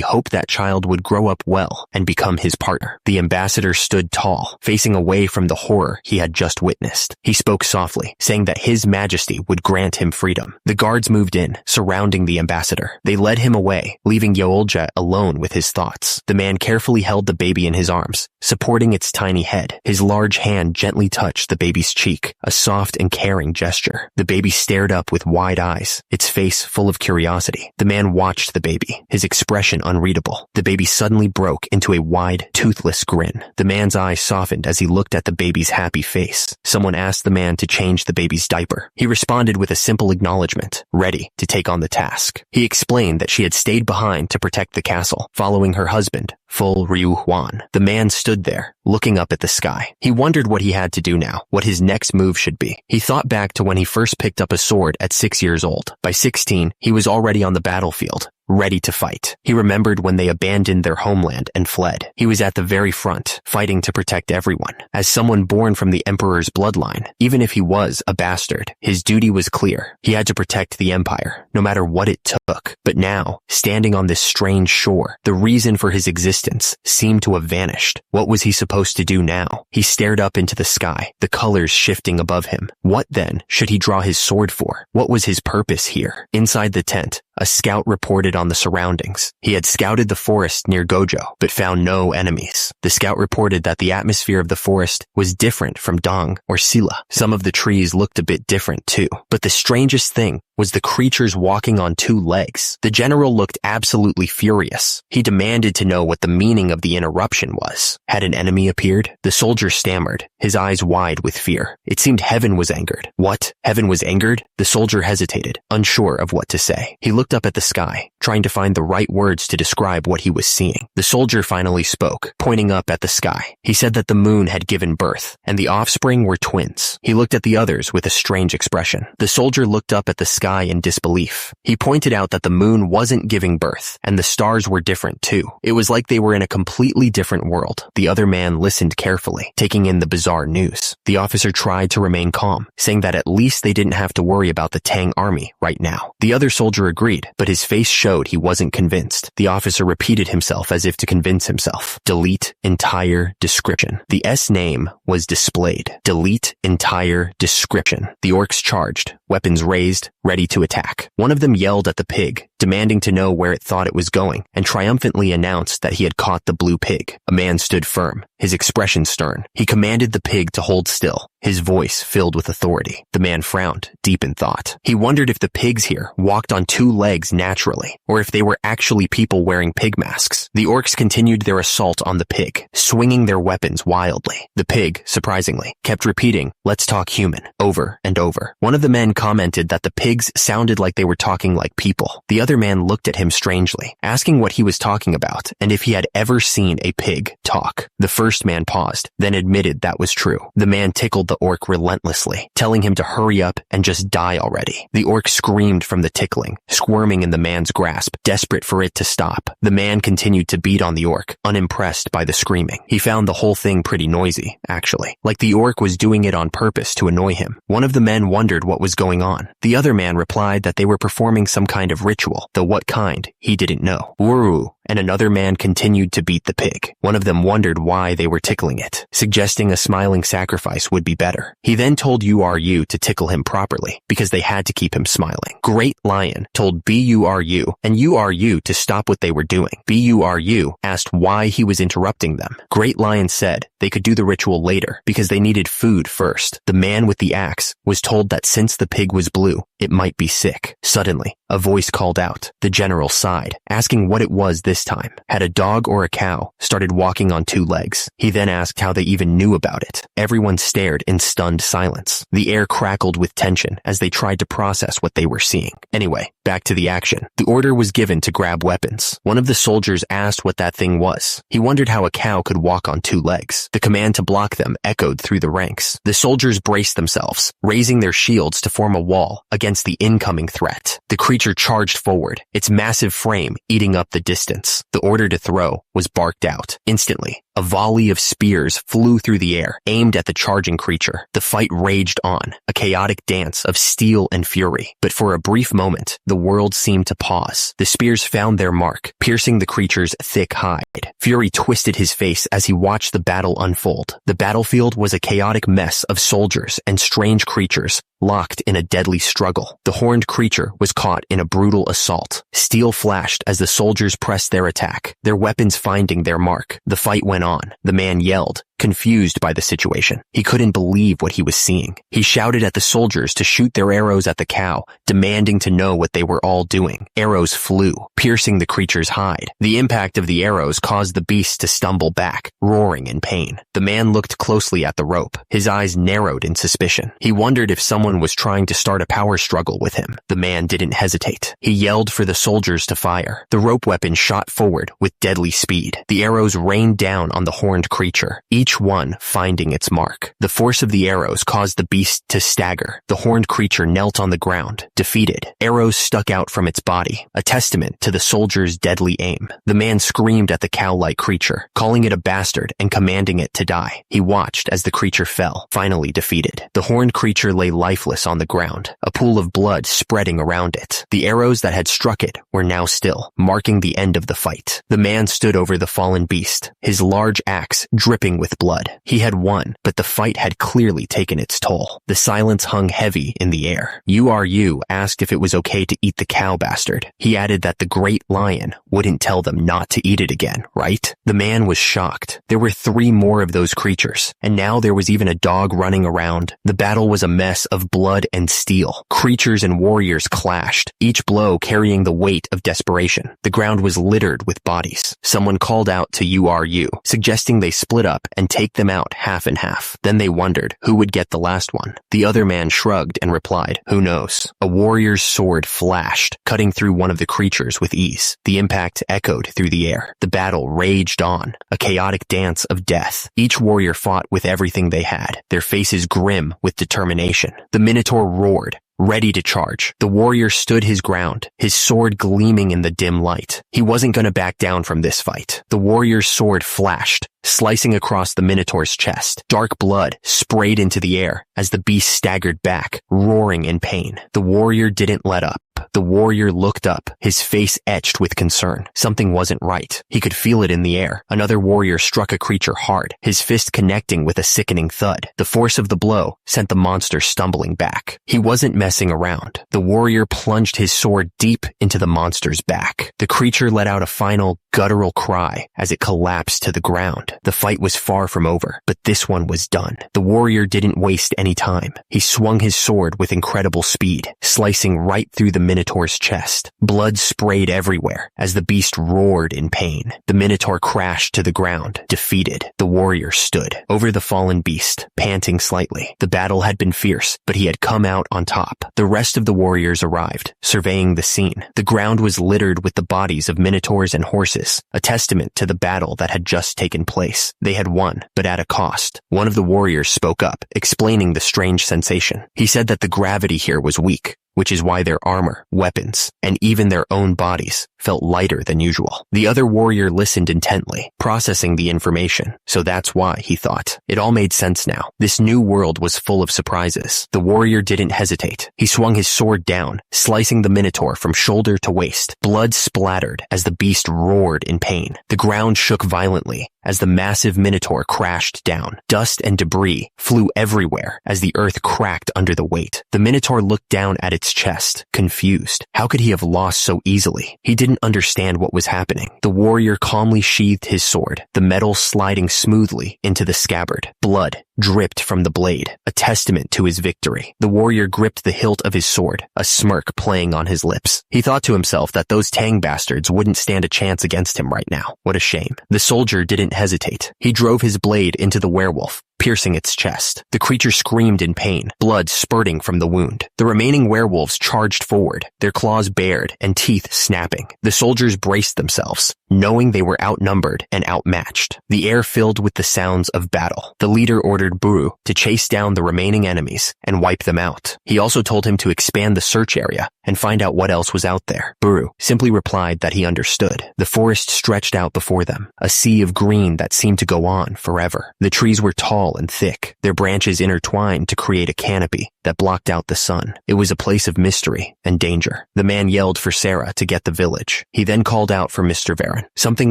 hoped that child would grow up well and become his partner. The ambassador stood tall, facing away from the horror he had just witnessed. He spoke softly, saying that His Majesty would grant him freedom. The guards moved in, surrounding the ambassador. They led him away, leaving Yahello alone with his thoughts. The man carefully held the baby in his arms, supporting its tiny head. His large hand gently touched the baby's cheek, a soft and caring gesture. The baby stared up with wide eyes, its face full of curiosity. The man watched the baby, his expression unreadable. The baby suddenly broke into a wide, toothless grin. The man's eyes softened as he looked at the baby's happy face. Someone asked the man to change the baby's diaper. He responded with a simple acknowledgement, ready to take on the task. He explained that she had stayed behind to protect the castle, following her husband, Ful Ryuhwan. The man stood there, looking up at the sky. He wondered what he had to do now, what his next move should be. He thought back to when he first picked up a sword at 6 years old. By 16, he was already on the battlefield, ready to fight. He remembered when they abandoned their homeland and fled. He was at the very front, fighting to protect everyone. As someone born from the emperor's bloodline, even if he was a bastard, his duty was clear. He had to protect the empire, no matter what it took. But now, standing on this strange shore, the reason for his existence seemed to have vanished. What was he supposed to do now? He stared up into the sky, the colors shifting above him. What then should he draw his sword for? What was his purpose here? Inside the tent, a scout reported on the surroundings. He had scouted the forest near Gojo, but found no enemies. The scout reported that the atmosphere of the forest was different from Dong or Sila. Some of the trees looked a bit different too. But the strangest thing was the creatures walking on two legs. The general looked absolutely furious. He demanded to know what the meaning of the interruption was. Had an enemy appeared? The soldier stammered, his eyes wide with fear. It seemed heaven was angered. What? Heaven was angered? The soldier hesitated, unsure of what to say. He looked up at the sky, trying to find the right words to describe what he was seeing. The soldier finally spoke, pointing up at the sky. He said that the moon had given birth, and the offspring were twins. He looked at the others with a strange expression. The soldier looked up at the sky in disbelief. He pointed out that the moon wasn't giving birth, and the stars were different too. It was like they were in a completely different world. The other man listened carefully, taking in the bizarre news. The officer tried to remain calm, saying that at least they didn't have to worry about the Tang army right now. The other soldier agreed, but his face showed he wasn't convinced. The officer repeated himself as if to convince himself. Delete entire description. The S name was displayed. Delete entire description. The orcs charged, weapons raised, ready to attack. One of them yelled at the pig, demanding to know where it thought it was going, and triumphantly announced that he had caught the blue pig. A man stood firm, his expression stern. He commanded the pig to hold still, his voice filled with authority. The man frowned, deep in thought. He wondered if the pigs here walked on two legs naturally, or if they were actually people wearing pig masks. The orcs continued their assault on the pig, swinging their weapons wildly. The pig, surprisingly, kept repeating, "Let's talk human," over and over. One of the men commented that the pigs sounded like they were talking like people. The other man looked at him strangely, asking what he was talking about and if he had ever seen a pig talk. The first man paused, then admitted that was true. The man tickled the orc relentlessly, telling him to hurry up and just die already. The orc screamed from the tickling, squirming in the man's grasp, desperate for it to stop. The man continued to beat on the orc, unimpressed by the screaming. He found the whole thing pretty noisy, actually, like the orc was doing it on purpose to annoy him. One of the men wondered what was going on. The other man replied that they were performing some kind of ritual, though what kind, he didn't know. Woo! And another man continued to beat the pig. One of them wondered why they were tickling it, suggesting a smiling sacrifice would be better. He then told URU to tickle him properly, because they had to keep him smiling. Great Lion told BURU and URU to stop what they were doing. BURU asked why he was interrupting them. Great Lion said they could do the ritual later, because they needed food first. The man with the axe was told that since the pig was blue, it might be sick. Suddenly, a voice called out. The general sighed, asking what it was this time. Had a dog or a cow started walking on two legs? He then asked how they even knew about it. Everyone stared in stunned silence. The air crackled with tension as they tried to process what they were seeing. Anyway, back to the action. The order was given to grab weapons. One of the soldiers asked what that thing was. He wondered how a cow could walk on two legs. The command to block them echoed through the ranks. The soldiers braced themselves, raising their shields to form a wall against the incoming threat. The creature charged forward, its massive frame eating up the distance. The order to throw was barked out. Instantly, a volley of spears flew through the air, aimed at the charging creature. The fight raged on, a chaotic dance of steel and fury. But for a brief moment, the world seemed to pause. The spears found their mark, piercing the creature's thick hide. Fury twisted his face as he watched the battle unfold. The battlefield was a chaotic mess of soldiers and strange creatures, locked in a deadly struggle. The horned creature was caught in a brutal assault. Steel flashed as the soldiers pressed their attack, their weapons finding their mark. The fight went on. The man yelled, confused by the situation. He couldn't believe what he was seeing. He shouted at the soldiers to shoot their arrows at the cow, demanding to know what they were all doing. Arrows flew, piercing the creature's hide. The impact of the arrows caused the beast to stumble back, roaring in pain. The man looked closely at the rope. His eyes narrowed in suspicion. He wondered if someone was trying to start a power struggle with him. The man didn't hesitate. He yelled for the soldiers to fire. The rope weapon shot forward with deadly speed. The arrows rained down on the horned creature, each one finding its mark. The force of the arrows caused the beast to stagger. The horned creature knelt on the ground, defeated. Arrows stuck out from its body, a testament to the soldier's deadly aim. The man screamed at the cow-like creature, calling it a bastard and commanding it to die. He watched as the creature fell, finally defeated. The horned creature lay lifeless on the ground, a pool of blood spreading around it. The arrows that had struck it were now still, marking the end of the fight. The man stood over the fallen beast, his large axe dripping with blood. He had won, but the fight had clearly taken its toll. The silence hung heavy in the air. URU asked if it was okay to eat the cow bastard. He added that the great lion wouldn't tell them not to eat it again, right? The man was shocked. There were 3 more of those creatures, and now there was even a dog running around. The battle was a mess of blood and steel. Creatures and warriors clashed, each blow carrying the weight of desperation. The ground was littered with bodies. Someone called out to URU, suggesting they split up and take them out half and half. Then they wondered who would get the last one. The other man shrugged and replied, "Who knows?" A warrior's sword flashed, cutting through one of the creatures with ease. The impact echoed through the air. The battle raged on, a chaotic dance of death. Each warrior fought with everything they had, their faces grim with determination. The Minotaur roared, ready to charge. The warrior stood his ground, his sword gleaming in the dim light. He wasn't going to back down from this fight. The warrior's sword flashed, slicing across the Minotaur's chest. Dark blood sprayed into the air as the beast staggered back, roaring in pain. The warrior didn't let up. The warrior looked up, his face etched with concern. Something wasn't right. He could feel it in the air. Another warrior struck a creature hard, his fist connecting with a sickening thud. The force of the blow sent the monster stumbling back. He wasn't messing around. The warrior plunged his sword deep into the monster's back. The creature let out a final, guttural cry as it collapsed to the ground. The fight was far from over, but this one was done. The warrior didn't waste any time. He swung his sword with incredible speed, slicing right through the Minotaur's chest. Blood sprayed everywhere as the beast roared in pain. The Minotaur crashed to the ground, defeated. The warrior stood over the fallen beast, panting slightly. The battle had been fierce, but he had come out on top. The rest of the warriors arrived, surveying the scene. The ground was littered with the bodies of Minotaurs and horses, a testament to the battle that had just taken place. They had won, but at a cost. One of the warriors spoke up, explaining the strange sensation. He said that the gravity here was weak, which is why their armor, weapons, and even their own bodies felt lighter than usual. The other warrior listened intently, processing the information. So that's why, he thought. It all made sense now. This new world was full of surprises. The warrior didn't hesitate. He swung his sword down, slicing the Minotaur from shoulder to waist. Blood splattered as the beast roared in pain. The ground shook violently as the massive Minotaur crashed down. Dust and debris flew everywhere as the earth cracked under the weight. The Minotaur looked down at its chest, confused. How could he have lost so easily? He didn't understand what was happening. The warrior calmly sheathed his sword, the metal sliding smoothly into the scabbard. Blood dripped from the blade, a testament to his victory. The warrior gripped the hilt of his sword, a smirk playing on his lips. He thought to himself that those Tang bastards wouldn't stand a chance against him right now. What a shame. The soldier didn't hesitate. He drove his blade into the werewolf, piercing its chest. The creature screamed in pain, blood spurting from the wound. The remaining werewolves charged forward, their claws bared and teeth snapping. The soldiers braced themselves, knowing they were outnumbered and outmatched. The air filled with the sounds of battle. The leader ordered Buru to chase down the remaining enemies and wipe them out. He also told him to expand the search area and find out what else was out there. Buru simply replied that he understood. The forest stretched out before them, a sea of green that seemed to go on forever. The trees were tall and thick, their branches intertwined to create a canopy that blocked out the sun. It was a place of mystery and danger. The man yelled for Sarah to get the village. He then called out for Mr. Varen. Something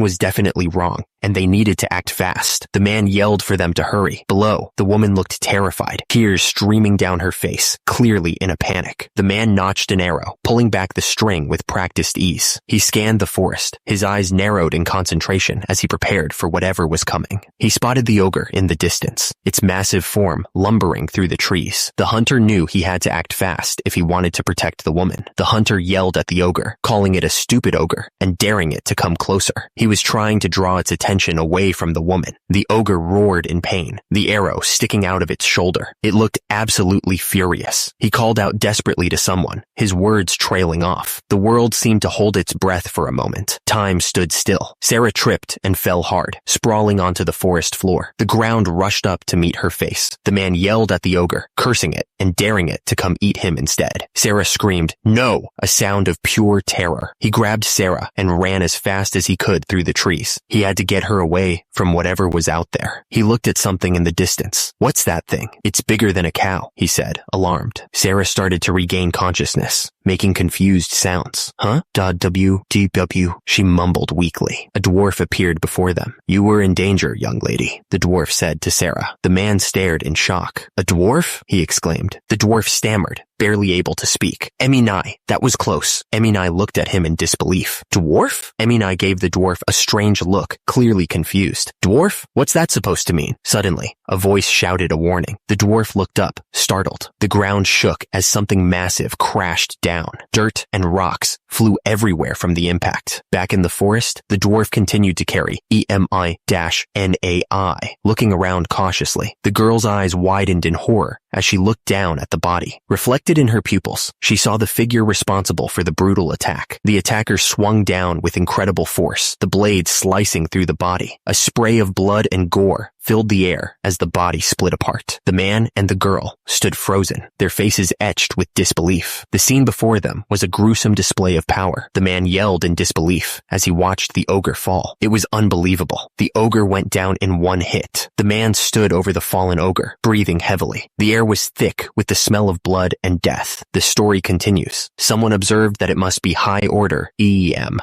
was definitely wrong, and they needed to act fast. The man yelled for them to hurry. Below, the woman looked terrified, tears streaming down her face, clearly in a panic. The man notched an arrow, pulling back the string with practiced ease. He scanned the forest, his eyes narrowed in concentration as he prepared for whatever was coming. He spotted the ogre in the distance, its massive form lumbering through the trees. The hunter knew he had to act fast if he wanted to protect the woman. The hunter yelled at the ogre, calling it a stupid ogre and daring it to come closer. He was trying to draw its attention away from the woman. The ogre roared in pain, the arrow sticking out of its shoulder. It looked absolutely furious. He called out desperately to someone, his words trailing off. The world seemed to hold its breath for a moment. Time stood still. Sarah tripped and fell hard, sprawling onto the forest floor. The ground rushed up to meet her face. The man yelled at the ogre, cursing it and daring it to come eat him instead. Sarah screamed, "No!" a sound of pure terror. He grabbed Sarah and ran as fast as he could through the trees. He had to get get her away from whatever was out there. He looked at something in the distance. What's that thing? It's bigger than a cow, he said, alarmed. Sarah started to regain consciousness, making confused sounds. Huh? W, she mumbled weakly. A dwarf appeared before them. You were in danger, young lady, the dwarf said to Sarah. The man stared in shock. A dwarf? He exclaimed. The dwarf stammered, barely able to speak. Eminai, that was close. Eminai looked at him in disbelief. Dwarf? Eminai gave the dwarf a strange look, clearly confused. Dwarf? What's that supposed to mean? Suddenly, a voice shouted a warning. The dwarf looked up, startled. The ground shook as something massive crashed down. Dirt and rocks flew everywhere from the impact. Back in the forest, the dwarf continued to carry EMI-NAI, looking around cautiously. The girl's eyes widened in horror as she looked down at the body. Reflected in her pupils, she saw the figure responsible for the brutal attack. The attacker swung down with incredible force, the blade slicing through the body. A spray of blood and gore filled the air as the body split apart. The man and the girl stood frozen, their faces etched with disbelief. The scene before them was a gruesome display of power. The man yelled in disbelief as he watched the ogre fall. It was unbelievable. The ogre went down in one hit. The man stood over the fallen ogre, breathing heavily. The air was thick with the smell of blood and death. The story continues. Someone observed that it must be high order, EMINNAI,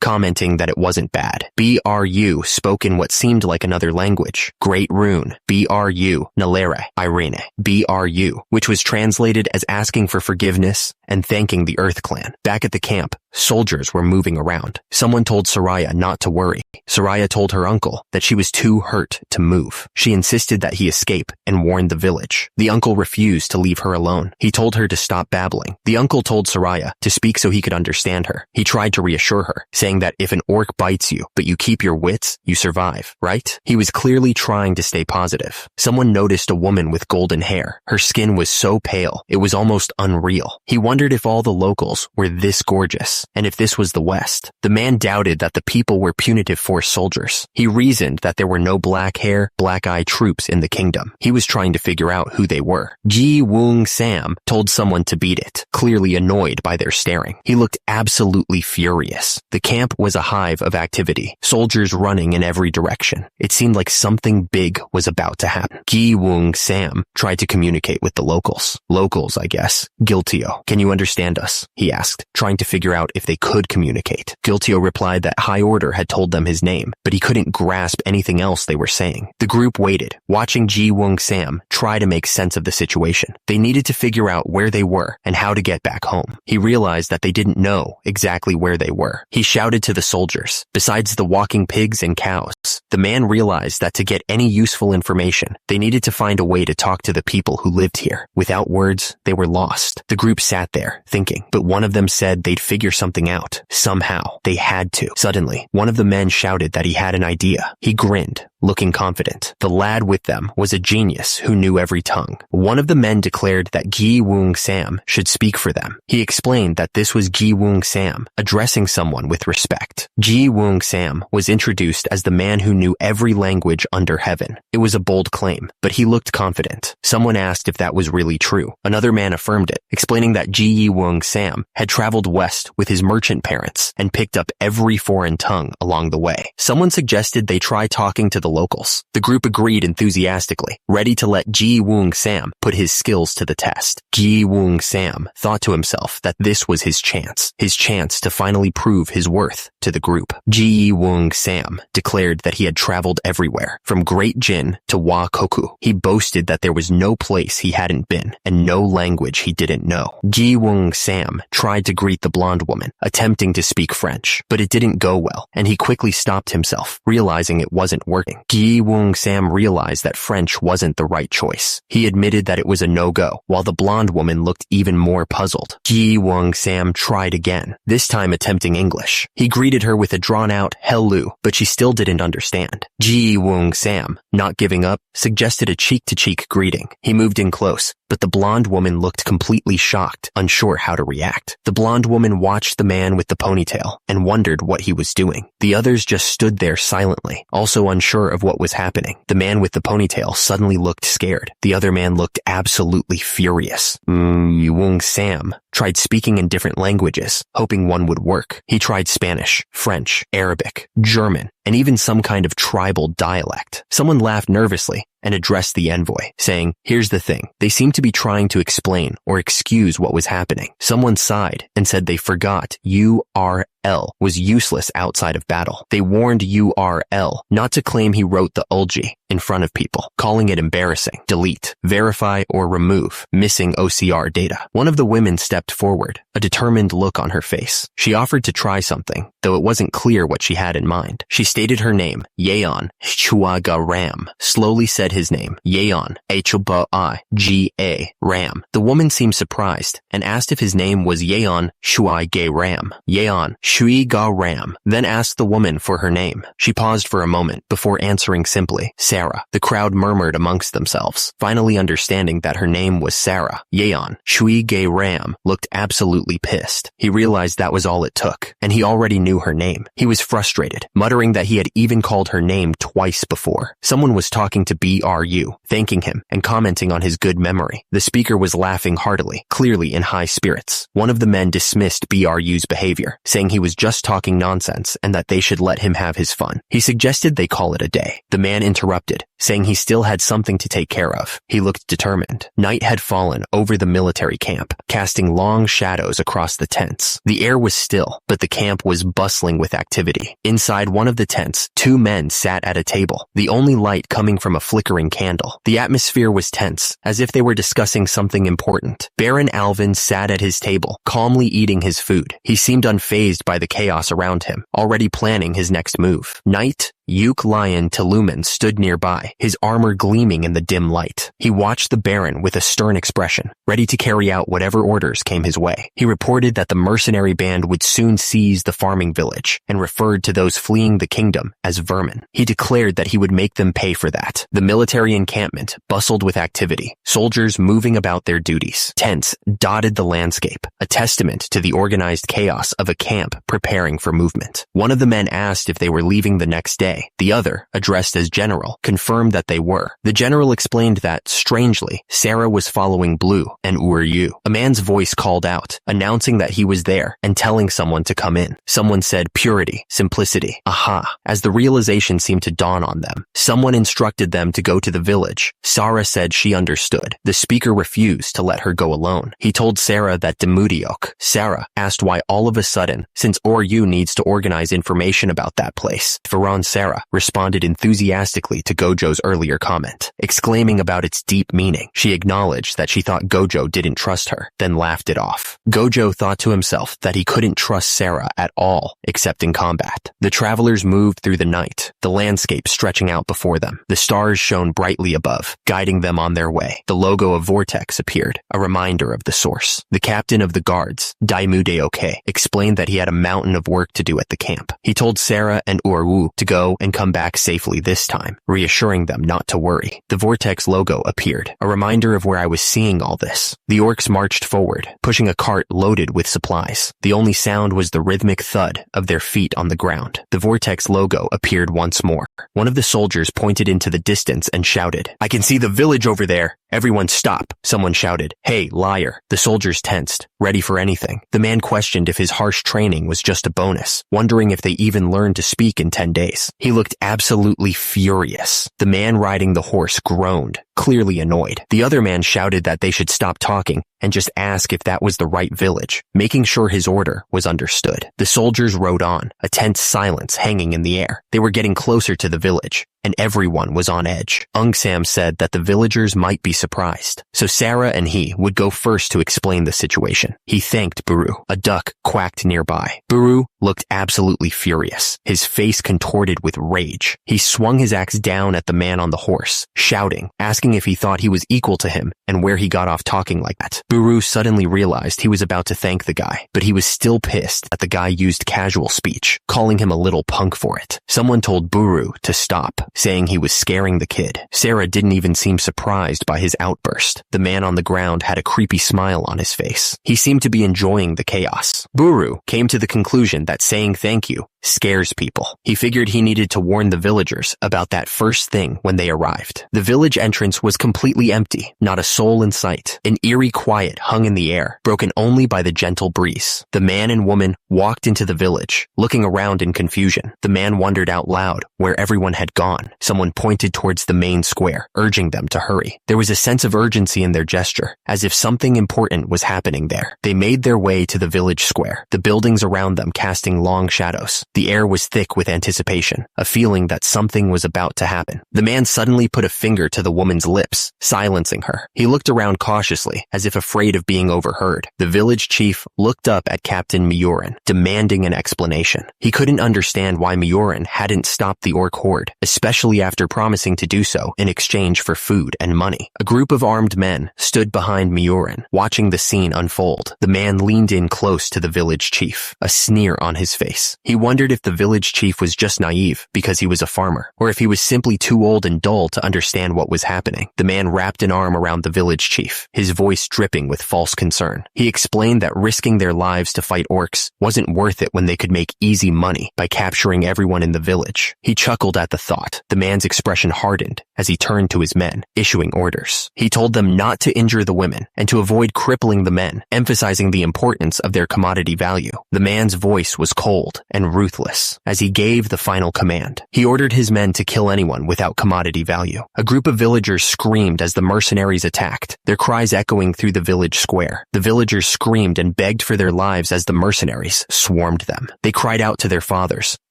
commenting that it wasn't bad. BRU spoke in what seemed like another language. Great Rune, BRU, Nalere, Irene, BRU, which was translated as asking for forgiveness and thanking the Earth Clan. Back at the camp, soldiers were moving around. Someone told Soraya not to worry. Soraya told her uncle that she was too hurt to move. She insisted that he escape and warned the village. The uncle refused to leave her alone. He told her to stop babbling. The uncle told Soraya to speak so he could understand her. He tried to reassure her, saying that if an orc bites you, but you keep your wits, you survive, right? He was clearly trying to stay positive. Someone noticed a woman with golden hair. Her skin was so pale, it was almost unreal. He wondered if all the locals were this gorgeous, and if this was the West. The man doubted that the people were punitive force soldiers. He reasoned that there were no black hair, black eye troops in the kingdom. He was trying to figure out who they were. Ji Woong Sam told someone to beat it, clearly annoyed by their staring. He looked absolutely furious. The camp was a hive of activity, soldiers running in every direction. It seemed like something big was about to happen. Ji Woong Sam tried to communicate with the locals. Locals, I guess. Guiltio, can you understand us? He asked, trying to figure out if they could communicate. Guiltio replied that High Order had told them his name, but he couldn't grasp anything else they were saying. The group waited, watching Ji Woong Sam try to make sense of the situation. They needed to figure out where they were and how to get back home. He realized that they didn't know exactly where they were. He shouted to the soldiers. Besides the walking pigs and cows, the man realized that to get any useful information, they needed to find a way to talk to the people who lived here. Without words, they were lost. The group sat there, thinking, but one of them said they'd figure something out. Somehow, they had to. Suddenly, one of the men shouted that he had an idea. He grinned, looking confident. The lad with them was a genius who knew every tongue. One of the men declared that Ji Woong Sam should speak for them. He explained that this was Ji Woong Sam, addressing someone with respect. Ji Woong Sam was introduced as the man who knew every language under heaven. It was a bold claim, but he looked confident. Someone asked if that was really true. Another man affirmed it, explaining that Ji Woong Sam had traveled west with his merchant parents and picked up every foreign tongue along the way. Someone suggested they try talking to the locals. The group agreed enthusiastically, ready to let Ji Woong Sam put his skills to the test. Ji Woong Sam thought to himself that this was his chance to finally prove his worth to the group. Ji Woong Sam declared that he had traveled everywhere, from Great Jin to Wa Koku. He boasted that there was no place he hadn't been, and no language he didn't know. Ji Woong Sam tried to greet the blonde woman, attempting to speak French, but it didn't go well, and he quickly stopped himself, realizing it wasn't working. Ji Woong Sam realized that French wasn't the right choice. He admitted that it was a no-go, while the blonde woman looked even more puzzled. Ji Woong Sam tried again, this time attempting English. He greeted her with a drawn-out hello, but she still didn't understand. Ji Woong Sam, not giving up, suggested a cheek-to-cheek greeting. He moved in close, but the blonde woman looked completely shocked, unsure how to react. The blonde woman watched the man with the ponytail and wondered what he was doing. The others just stood there silently, also unsure unsure of what was happening. The man with the ponytail suddenly looked scared. The other man looked absolutely furious. Wung Sam tried speaking in different languages, hoping one would work. He tried Spanish, French, Arabic, German, and even some kind of tribal dialect. Someone laughed nervously and addressed the envoy, saying, "Here's the thing. They seemed to be trying to explain or excuse what was happening." Someone sighed and said they forgot URL was useless outside of battle. They warned URL not to claim he wrote the ulji in front of people, calling it embarrassing. Delete, verify, or remove missing OCR data. One of the women stepped forward, a determined look on her face. She offered to try something, though it wasn't clear what she had in mind. She stated her name, Yeon Chuaga Ram, slowly said his name, Yeon H-B-I-G-A Ram. The woman seemed surprised and asked if his name was Yeon Shuai Ram. Yeon Shui Ga Ram, then asked the woman for her name. She paused for a moment before answering simply, Sarah. The crowd murmured amongst themselves, finally understanding that her name was Sarah. Yeon Shui Ga Ram looked absolutely pissed. He realized that was all it took, and he already knew her name. He was frustrated, muttering that he had even called her name twice before. Someone was talking to BRU, thanking him and commenting on his good memory. The speaker was laughing heartily, clearly in high spirits. One of the men dismissed BRU's behavior, saying he was just talking nonsense and that they should let him have his fun. He suggested they call it a day. The man interrupted, saying he still had something to take care of. He looked determined. Night had fallen over the military camp, casting long shadows across the tents. The air was still, but the camp was bustling with activity. Inside one of the tents, two men sat at a table, the only light coming from a flickering candle. The atmosphere was tense, as if they were discussing something important. Baron Alvin sat at his table, calmly eating his food. He seemed unfazed by the chaos around him, already planning his next move. Night, Yuk Lion Teluman stood nearby, his armor gleaming in the dim light. He watched the Baron with a stern expression, ready to carry out whatever orders came his way. He reported that the mercenary band would soon seize the farming village, and referred to those fleeing the kingdom as vermin. He declared that he would make them pay for that. The military encampment bustled with activity, soldiers moving about their duties. Tents dotted the landscape, a testament to the organized chaos of a camp preparing for movement. One of the men asked if they were leaving the next day. The other, addressed as General, confirmed that they were. The general explained that, strangely, Sarah was following Blue and Yu. A man's voice called out, announcing that he was there and telling someone to come in. Someone said purity, simplicity, aha, as the realization seemed to dawn on them. Someone instructed them to go to the village. Sarah said she understood. The speaker refused to let her go alone. He told Sarah that Demudiok. Sarah asked why all of a sudden, since Yu needs to organize information about that place. Faran Sarah responded enthusiastically to Gojo's earlier comment, exclaiming about its deep meaning. She acknowledged that she thought Gojo didn't trust her, then laughed it off. Gojo thought to himself that he couldn't trust Sarah at all, except in combat. The travelers moved through the night, the landscape stretching out before them. The stars shone brightly above, guiding them on their way. The logo of Vortex appeared, a reminder of the source. The captain of the guards, Daimudeoke, explained that he had a mountain of work to do at the camp. He told Sarah and Wu to go and come back safely this time, reassuring them not to worry. The Vortex logo appeared, a reminder of where I was seeing all this. The orcs marched forward, pushing a cart loaded with supplies. The only sound was the rhythmic thud of their feet on the ground. The Vortex logo appeared once more. One of the soldiers pointed into the distance and shouted, "I can see the village over there." "Everyone stop," someone shouted. "Hey, liar." The soldiers tensed, ready for anything. The man questioned if his harsh training was just a bonus, wondering if they even learned to speak in 10 days. He looked absolutely furious. The man riding the horse groaned, clearly annoyed. The other man shouted that they should stop talking and just ask if that was the right village, making sure his order was understood. The soldiers rode on, a tense silence hanging in the air. They were getting closer to the village, and everyone was on edge. Sam said that the villagers might be surprised, so Sarah and he would go first to explain the situation. He thanked Buru. A duck quacked nearby. Buru looked absolutely furious, his face contorted with rage. He swung his axe down at the man on the horse, shouting, asking if he thought he was equal to him and where he got off talking like that. Buru suddenly realized he was about to thank the guy, but he was still pissed that the guy used casual speech, calling him a little punk for it. Someone told Buru to stop, saying he was scaring the kid. Sarah didn't even seem surprised by his outburst. The man on the ground had a creepy smile on his face. He seemed to be enjoying the chaos. Buru came to the conclusion that saying thank you scares people. He figured he needed to warn the villagers about that first thing when they arrived. The village entrance was completely empty, not a soul in sight. An eerie quiet hung in the air, broken only by the gentle breeze. The man and woman walked into the village, looking around in confusion. The man wondered out loud where everyone had gone. Someone pointed towards the main square, urging them to hurry. There was a sense of urgency in their gesture, as if something important was happening there. They made their way to the village square, the buildings around them casting long shadows. The air was thick with anticipation, a feeling that something was about to happen. The man suddenly put a finger to the woman's lips, silencing her. He looked around cautiously, as if afraid of being overheard. The village chief looked up at Captain Miorin, demanding an explanation. He couldn't understand why Miorin hadn't stopped the orc horde, especially after promising to do so in exchange for food and money. A group of armed men stood behind Miorin, watching the scene unfold. The man leaned in close to the village chief, a sneer on his face. He wondered if the village chief was just naive because he was a farmer, or if he was simply too old and dull to understand what was happening. The man wrapped an arm around the village chief, his voice dripping with false concern. He explained that risking their lives to fight orcs wasn't worth it when they could make easy money by capturing everyone in the village. He chuckled at the thought. The man's expression hardened as he turned to his men, issuing orders. He told them not to injure the women and to avoid crippling the men, emphasizing the importance of their commodity value. The man's voice was cold and ruthless as he gave the final command. He ordered his men to kill anyone without commodity value. A group of villagers screamed as the mercenaries attacked, their cries echoing through the village square. The villagers screamed and begged for their lives as the mercenaries swarmed them. They cried out to their fathers,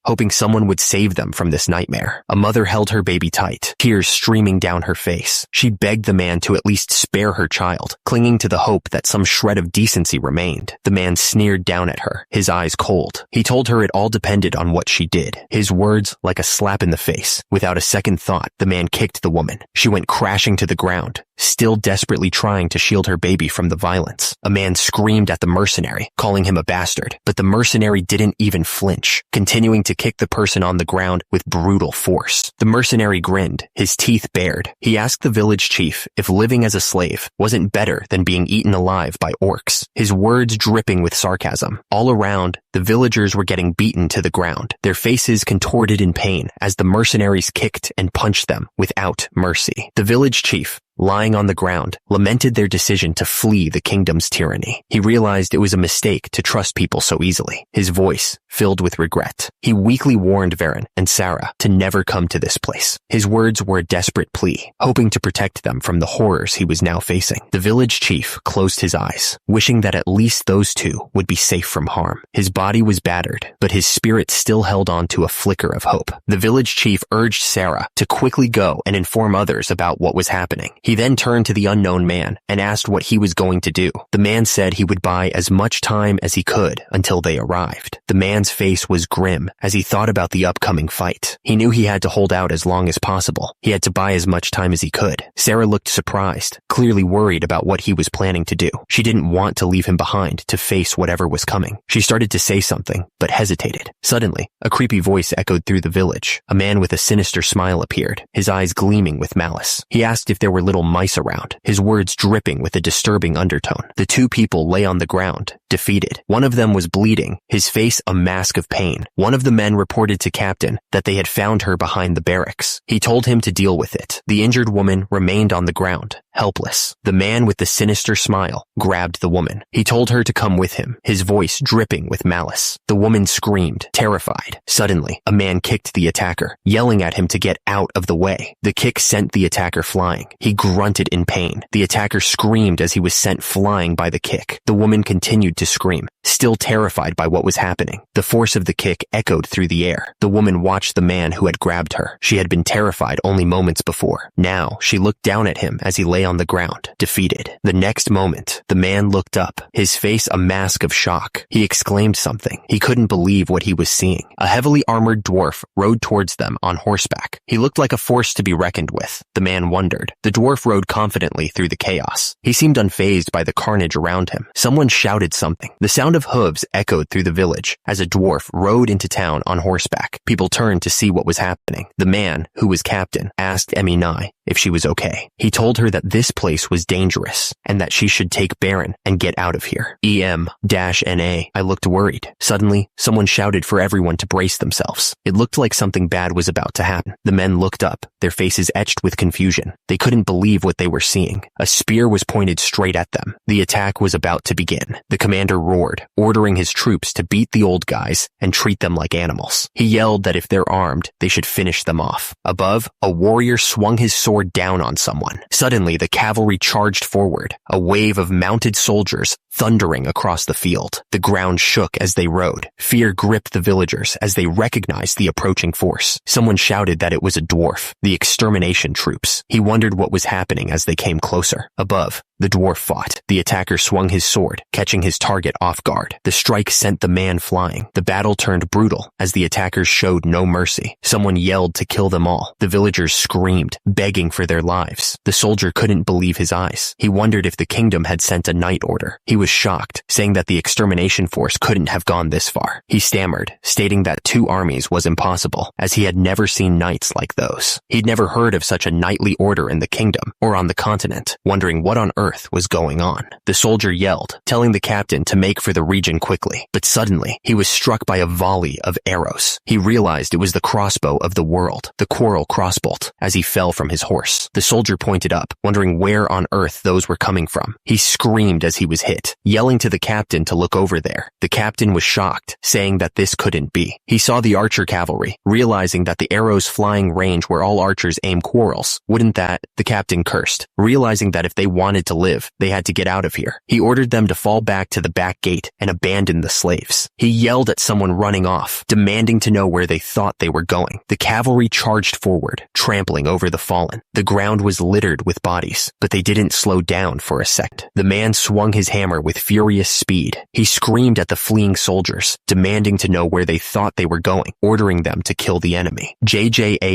hoping someone would save them from this nightmare. A mother held her baby tight, tears streaming down her face. She begged the man to at least spare her child, clinging to the hope that some shred of decency remained. The man sneered down at her, his eyes cold. He told her it all depended on what she did. His words like a slap in the face. Without a second thought, the man kicked the woman. She went crashing to the ground, still desperately trying to shield her baby from the violence. A man screamed at the mercenary, calling him a bastard, but the mercenary didn't even flinch, continuing to kick the person on the ground with brutal force. The mercenary grinned, his teeth bared. He asked the village chief if living as a slave wasn't better than being eaten alive by orcs, his words dripping with sarcasm. All around, the villagers were getting beaten to the ground, their faces contorted in pain as the mercenaries kicked and punched them without mercy. The village chief, lying on the ground, lamented their decision to flee the kingdom's tyranny. He realized it was a mistake to trust people so easily, his voice filled with regret. He weakly warned Varen and Sarah to never come to this place. His words were a desperate plea, hoping to protect them from the horrors he was now facing. The village chief closed his eyes, wishing that at least those two would be safe from harm. His body was battered, but his spirit still held on to a flicker of hope. The village chief urged Sarah to quickly go and inform others about what was happening. He then turned to the unknown man and asked what he was going to do. The man said he would buy as much time as he could until they arrived. The man's face was grim as he thought about the upcoming fight. He knew he had to hold out as long as possible. He had to buy as much time as he could. Sarah looked surprised, clearly worried about what he was planning to do. She didn't want to leave him behind to face whatever was coming. She started to say something, but hesitated. Suddenly, a creepy voice echoed through the village. A man with a sinister smile appeared, his eyes gleaming with malice. He asked if there were little mice around, his words dripping with a disturbing undertone. The two people lay on the ground, defeated. One of them was bleeding, his face a mask of pain. One of the men reported to Captain that they had found her behind the barracks. He told him to deal with it. The injured woman remained on the ground, helpless. The man with the sinister smile grabbed the woman. He told her to come with him, his voice dripping with malice. The woman screamed, terrified. Suddenly, a man kicked the attacker, yelling at him to get out of the way. The kick sent the attacker flying. He grunted in pain. The attacker screamed as he was sent flying by the kick. The woman continued to scream, still terrified by what was happening. The force of the kick echoed through the air. The woman watched the man who had grabbed her. She had been terrified only moments before. Now, she looked down at him as he lay on the ground, defeated. The next moment, the man looked up, his face a mask of shock. He exclaimed something. He couldn't believe what he was seeing. A heavily armored dwarf rode towards them on horseback. He looked like a force to be reckoned with. The man wondered. The dwarf rode confidently through the chaos. He seemed unfazed by the carnage around him. Someone shouted something something. The sound of hooves echoed through the village as a dwarf rode into town on horseback. People turned to see what was happening. The man, who was captain, asked Eminai if she was okay. He told her that this place was dangerous and that she should take Baron and get out of here. EM-NA. I looked worried. Suddenly, someone shouted for everyone to brace themselves. It looked like something bad was about to happen. The men looked up, their faces etched with confusion. They couldn't believe what they were seeing. A spear was pointed straight at them. The attack was about to begin. The commander roared, ordering his troops to beat the old guys and treat them like animals. He yelled that if they're armed, they should finish them off. Above, a warrior swung his sword down on someone. Suddenly, the cavalry charged forward, a wave of mounted soldiers thundering across the field. The ground shook as they rode. Fear gripped the villagers as they recognized the approaching force. Someone shouted that it was a dwarf, the extermination troops. He wondered what was happening as they came closer. Above, the dwarf fought. The attacker swung his sword, catching his target off guard. The strike sent the man flying. The battle turned brutal as the attackers showed no mercy. Someone yelled to kill them all. The villagers screamed, begging for their lives. The soldier couldn't believe his eyes. He wondered if the kingdom had sent a night order. He was shocked, saying that the extermination force couldn't have gone this far. He stammered, stating that 2 armies was impossible, as he had never seen knights like those. He'd never heard of such a knightly order in the kingdom or on the continent, wondering what on earth was going on. The soldier yelled, telling the captain to make for the region quickly, but suddenly he was struck by a volley of arrows. He realized it was the crossbow of the world, the quarrel crossbolt, as he fell from his horse. The soldier pointed up, wondering where on earth those were coming from. He screamed as he was hit, yelling to the captain to look over there. The captain was shocked, saying that this couldn't be. He saw the archer cavalry, realizing that the arrows flying range where all archers aim quarrels. Wouldn't that? The captain cursed, realizing that if they wanted to live, they had to get out of here. He ordered them to fall back to the back gate and abandon the slaves. He yelled at someone running off, demanding to know where they thought they were going. The cavalry charged forward, trampling over the fallen. The ground was littered with bodies, but they didn't slow down for a second. The man swung his hammer with furious speed. He screamed at the fleeing soldiers, demanding to know where they thought they were going, ordering them to kill the enemy. JJALTUNG's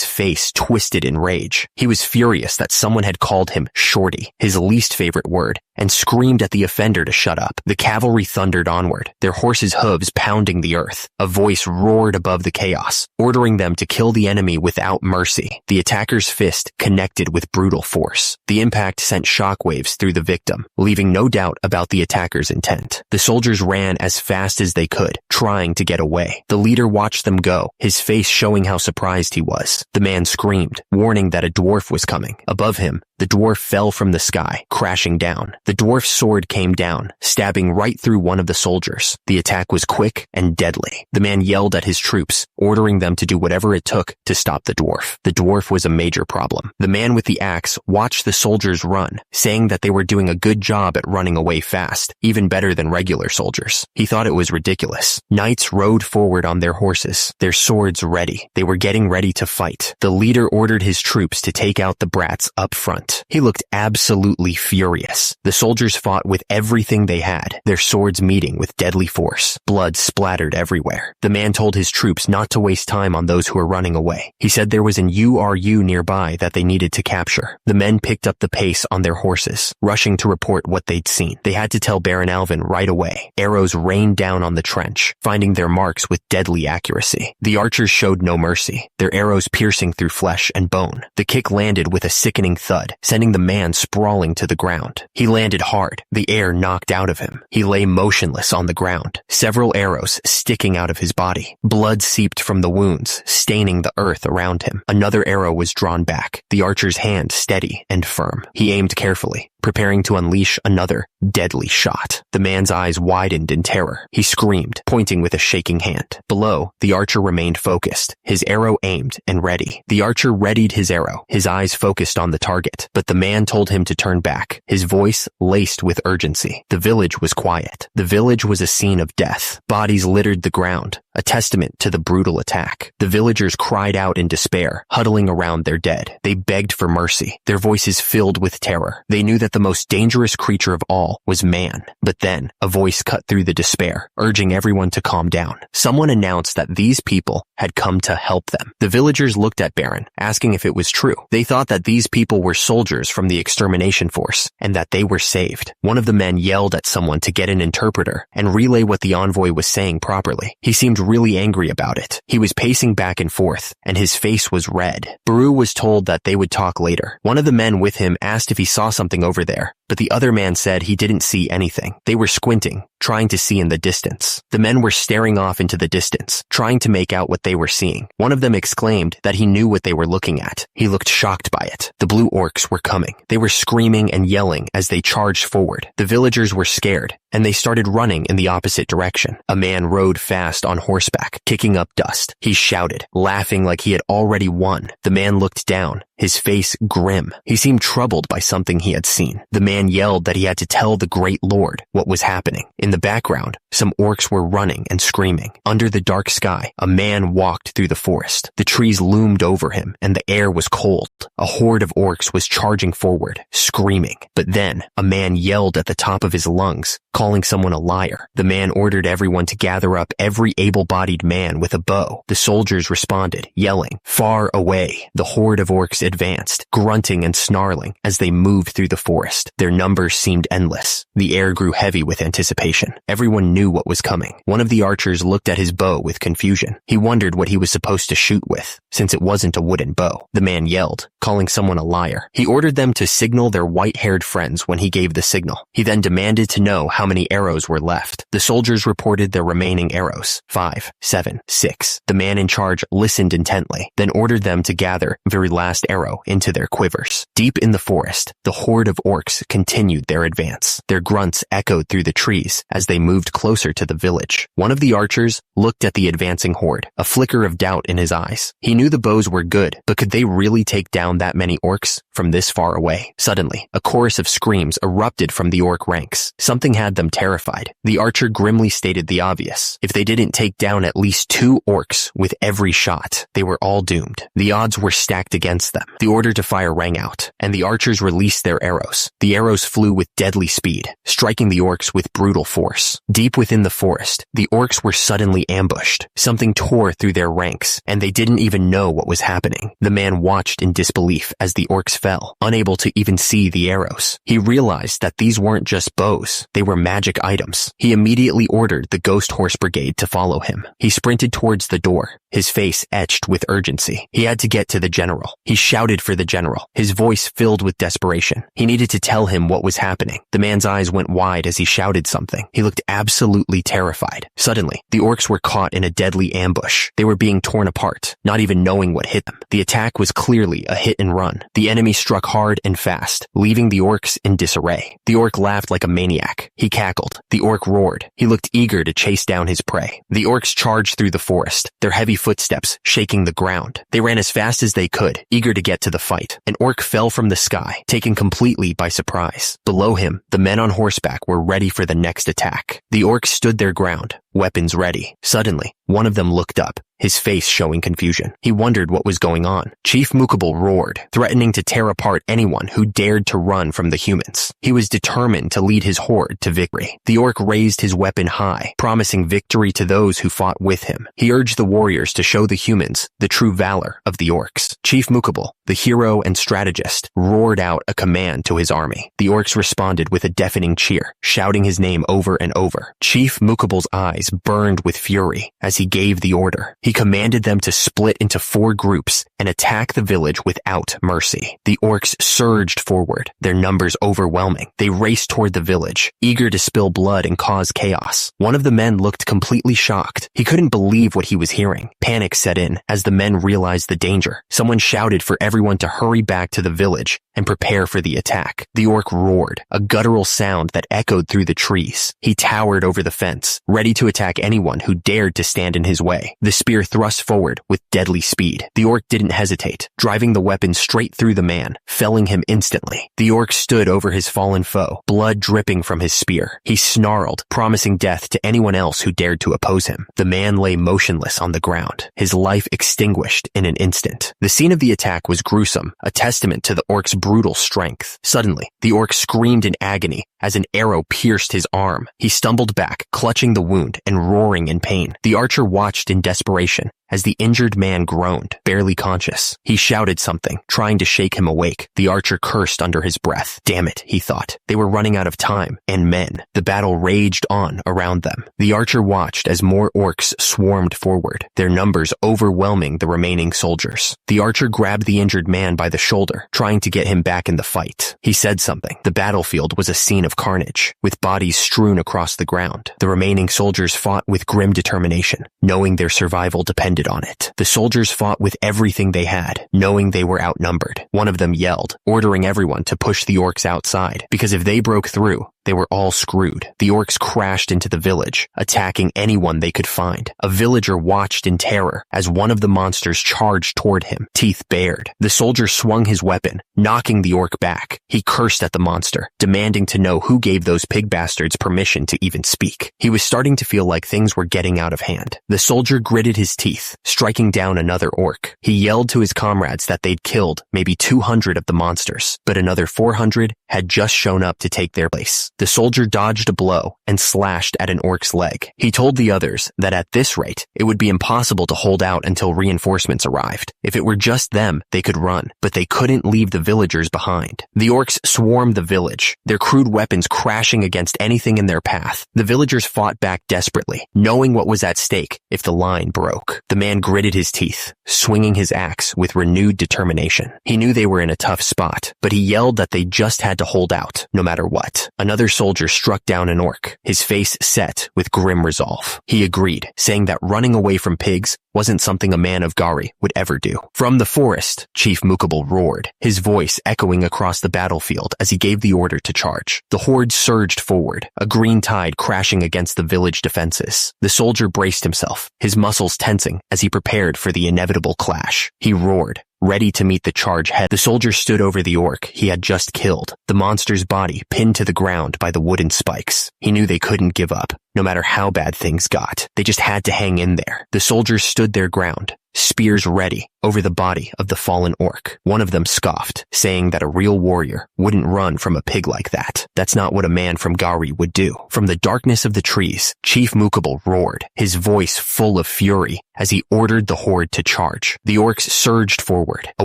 face twisted in rage. He was furious that someone had called him shorty, his least favorite word, and screamed at the offender to shut up. The cavalry thundered onward, their horses' hooves pounding the earth. A voice roared above the chaos, ordering them to kill the enemy without mercy. The attacker's fist connected with brutal force. The impact sent shockwaves through the victim, leaving no doubt about the attacker's intent. The soldiers ran as fast as they could, trying to get away. The leader watched them go, his face showing how surprised he was. The man screamed, warning that a dwarf was coming. Above him, the dwarf fell from the sky, crashing down. The dwarf's sword came down, stabbing right through one of the soldiers. The attack was quick and deadly. The man yelled at his troops, ordering them to do whatever it took to stop the dwarf. The dwarf was a major problem. The man with the axe watched the soldiers run, saying that they were doing a good job at running away fast, even better than regular soldiers. He thought it was ridiculous. Knights rode forward on their horses, their swords ready. They were getting ready to fight. The leader ordered his troops to take out the brats up front. He looked absolutely furious. The soldiers fought with everything they had, their swords meeting with deadly force. Blood splattered everywhere. The man told his troops not to waste time on those who were running away. He said there was an URU nearby that they needed to capture. The men picked up the pace on their horses, rushing to report what they'd seen. They had to tell Baron Alvin right away. Arrows rained down on the trench, finding their marks with deadly accuracy. The archers showed no mercy, their arrows piercing through flesh and bone. The kick landed with a sickening thud, sending the man sprawling to the ground. He landed hard, the air knocked out of him. He lay motionless on the ground, several arrows sticking out of his body. Blood seeped from the wounds, staining the earth around him. Another arrow was drawn back, the archer's hand steady and firm. He aimed carefully, preparing to unleash another deadly shot. The man's eyes widened in terror. He screamed, pointing with a shaking hand. Below, the archer remained focused, his arrow aimed and ready. The archer readied his arrow, his eyes focused on the target, but the man told him to turn back, his voice laced with urgency. The village was quiet. The village was a scene of death. Bodies littered the ground, a testament to the brutal attack. The villagers cried out in despair, huddling around their dead. They begged for mercy, their voices filled with terror. They knew that the most dangerous creature of all was man. But then, a voice cut through the despair, urging everyone to calm down. Someone announced that these people had come to help them. The villagers looked at Baron, asking if it was true. They thought that these people were soldiers from the extermination force, and that they were saved. One of the men yelled at someone to get an interpreter and relay what the envoy was saying properly. He seemed really angry about it. He was pacing back and forth, and his face was red. Baru was told that they would talk later. One of the men with him asked if he saw something over there, but the other man said he didn't see anything. They were squinting, trying to see in the distance. The men were staring off into the distance, trying to make out what they were seeing. One of them exclaimed that he knew what they were looking at. He looked shocked by it. The blue orcs were coming. They were screaming and yelling as they charged forward. The villagers were scared, and they started running in the opposite direction. A man rode fast on horseback, kicking up dust. He shouted, laughing like he had already won. The man looked down, his face grim. He seemed troubled by something he had seen. The man yelled that he had to tell the great lord what was happening. In the background, some orcs were running and screaming. Under the dark sky, a man walked through the forest. The trees loomed over him, and the air was cold. A horde of orcs was charging forward, screaming. But then, a man yelled at the top of his lungs, calling someone a liar. The man ordered everyone to gather up every able-bodied man with a bow. The soldiers responded, yelling. Far away, the horde of orcs advanced, grunting and snarling as they moved through the forest. Their numbers seemed endless. The air grew heavy with anticipation. Everyone knew what was coming. One of the archers looked at his bow with confusion. He wondered what he was supposed to shoot with, since it wasn't a wooden bow. The man yelled, calling someone a liar. He ordered them to signal their white-haired friends when he gave the signal. He then demanded to know how many arrows were left. The soldiers reported their remaining arrows. 5, 7, 6. The man in charge listened intently, then ordered them to gather every last arrow into their quivers. Deep in the forest, the horde of orcs continued their advance. Their grunts echoed through the trees as they moved closer to the village. One of the archers looked at the advancing horde, a flicker of doubt in his eyes. He knew the bows were good, but could they really take down that many orcs from this far away? Suddenly, a chorus of screams erupted from the orc ranks. Something had them terrified. The archer grimly stated the obvious. If they didn't take down at least 2 orcs with every shot, they were all doomed. The odds were stacked against them. The order to fire rang out, and the archers released their arrows. The arrows flew with deadly speed, striking the orcs with brutal force. Deep within the forest, the orcs were suddenly ambushed. Something tore through their ranks, and they didn't even know what was happening. The man watched in disbelief as the orcs fell, unable to even see the arrows. He realized that these weren't just bows, they were magic items. He immediately ordered the Ghost Horse Brigade to follow him. He sprinted towards the door, his face etched with urgency. He had to get to the general. He shouted for the general, his voice filled with desperation. He needed to tell him what was happening. The man's eyes went wide as he shouted something. He looked absolutely terrified. Suddenly, the orcs were caught in a deadly ambush. They were being torn apart, not even knowing what hit them. The attack was clearly a hit and run. The enemy struck hard and fast, leaving the orcs in disarray. The orc laughed like a maniac. He cackled. The orc roared. He looked eager to chase down his prey. The orcs charged through the forest, their heavy footsteps shaking the ground. They ran as fast as they could, eager to get to the fight. An orc fell from the sky, taken completely by surprise. Below him, the men on horseback were ready for the next attack. The orcs stood their ground, weapons ready. Suddenly, one of them looked up, his face showing confusion. He wondered what was going on. Chief Mukable roared, threatening to tear apart anyone who dared to run from the humans. He was determined to lead his horde to victory. The orc raised his weapon high, promising victory to those who fought with him. He urged the warriors to show the humans the true valor of the orcs. Chief Mukable, the hero and strategist, roared out a command to his army. The orcs responded with a deafening cheer, shouting his name over and over. Chief Mukable's eyes burned with fury as he gave the order. He commanded them to split into 4 groups and attack the village without mercy. The orcs surged forward, their numbers overwhelming. They raced toward the village, eager to spill blood and cause chaos. One of the men looked completely shocked. He couldn't believe what he was hearing. Panic set in as the men realized the danger. Someone shouted for everyone to hurry back to the village and prepare for the attack. The orc roared, a guttural sound that echoed through the trees. He towered over the fence, ready to attack anyone who dared to stand in his way. The spear thrust forward with deadly speed. The orc didn't hesitate, driving the weapon straight through the man, felling him instantly. The orc stood over his fallen foe, blood dripping from his spear. He snarled, promising death to anyone else who dared to oppose him. The man lay motionless on the ground, his life extinguished in an instant. The scene of the attack was gruesome, a testament to the orc's brutal strength. Suddenly, the orc screamed in agony as an arrow pierced his arm. He stumbled back, clutching the wound and roaring in pain. The archer watched in desperation as the injured man groaned, barely conscious. He shouted something, trying to shake him awake. The archer cursed under his breath. Damn it, he thought. They were running out of time, and men. The battle raged on around them. The archer watched as more orcs swarmed forward, their numbers overwhelming the remaining soldiers. The archer grabbed the injured man by the shoulder, trying to get him back in the fight. He said something. The battlefield was a scene of carnage, with bodies strewn across the ground. The remaining soldiers fought with grim determination, knowing their survival depended on it. The soldiers fought with everything they had, knowing they were outnumbered. One of them yelled, ordering everyone to push the orcs outside, because if they broke through, they were all screwed. The orcs crashed into the village, attacking anyone they could find. A villager watched in terror as one of the monsters charged toward him, teeth bared. The soldier swung his weapon, knocking the orc back. He cursed at the monster, demanding to know who gave those pig bastards permission to even speak. He was starting to feel like things were getting out of hand. The soldier gritted his teeth, striking down another orc. He yelled to his comrades that they'd killed maybe 200 of the monsters, but another 400 had just shown up to take their place. The soldier dodged a blow and slashed at an orc's leg. He told the others that at this rate, it would be impossible to hold out until reinforcements arrived. If it were just them, they could run, but they couldn't leave the villagers behind. The orcs swarmed the village, their crude weapons crashing against anything in their path. The villagers fought back desperately, knowing what was at stake if the line broke. The man gritted his teeth, swinging his axe with renewed determination. He knew they were in a tough spot, but he yelled that they just had to hold out, no matter what. Another soldier struck down an orc, his face set with grim resolve. He agreed, saying that running away from pigs wasn't something a man of Gari would ever do. From the forest, Chief Mukable roared, his voice echoing across the battlefield as he gave the order to charge. The horde surged forward, a green tide crashing against the village defenses. The soldier braced himself, his muscles tensing as he prepared for the inevitable clash. He roared, ready to meet the charge head. The soldier stood over the orc he had just killed, the monster's body pinned to the ground by the wooden spikes. He knew they couldn't give up, no matter how bad things got. They just had to hang in there. The soldiers stood their ground, spears ready, over the body of the fallen orc. One of them scoffed, saying that a real warrior wouldn't run from a pig like that. That's not what a man from Gari would do. From the darkness of the trees, Chief Mukable roared, his voice full of fury, as he ordered the horde to charge. The orcs surged forward, a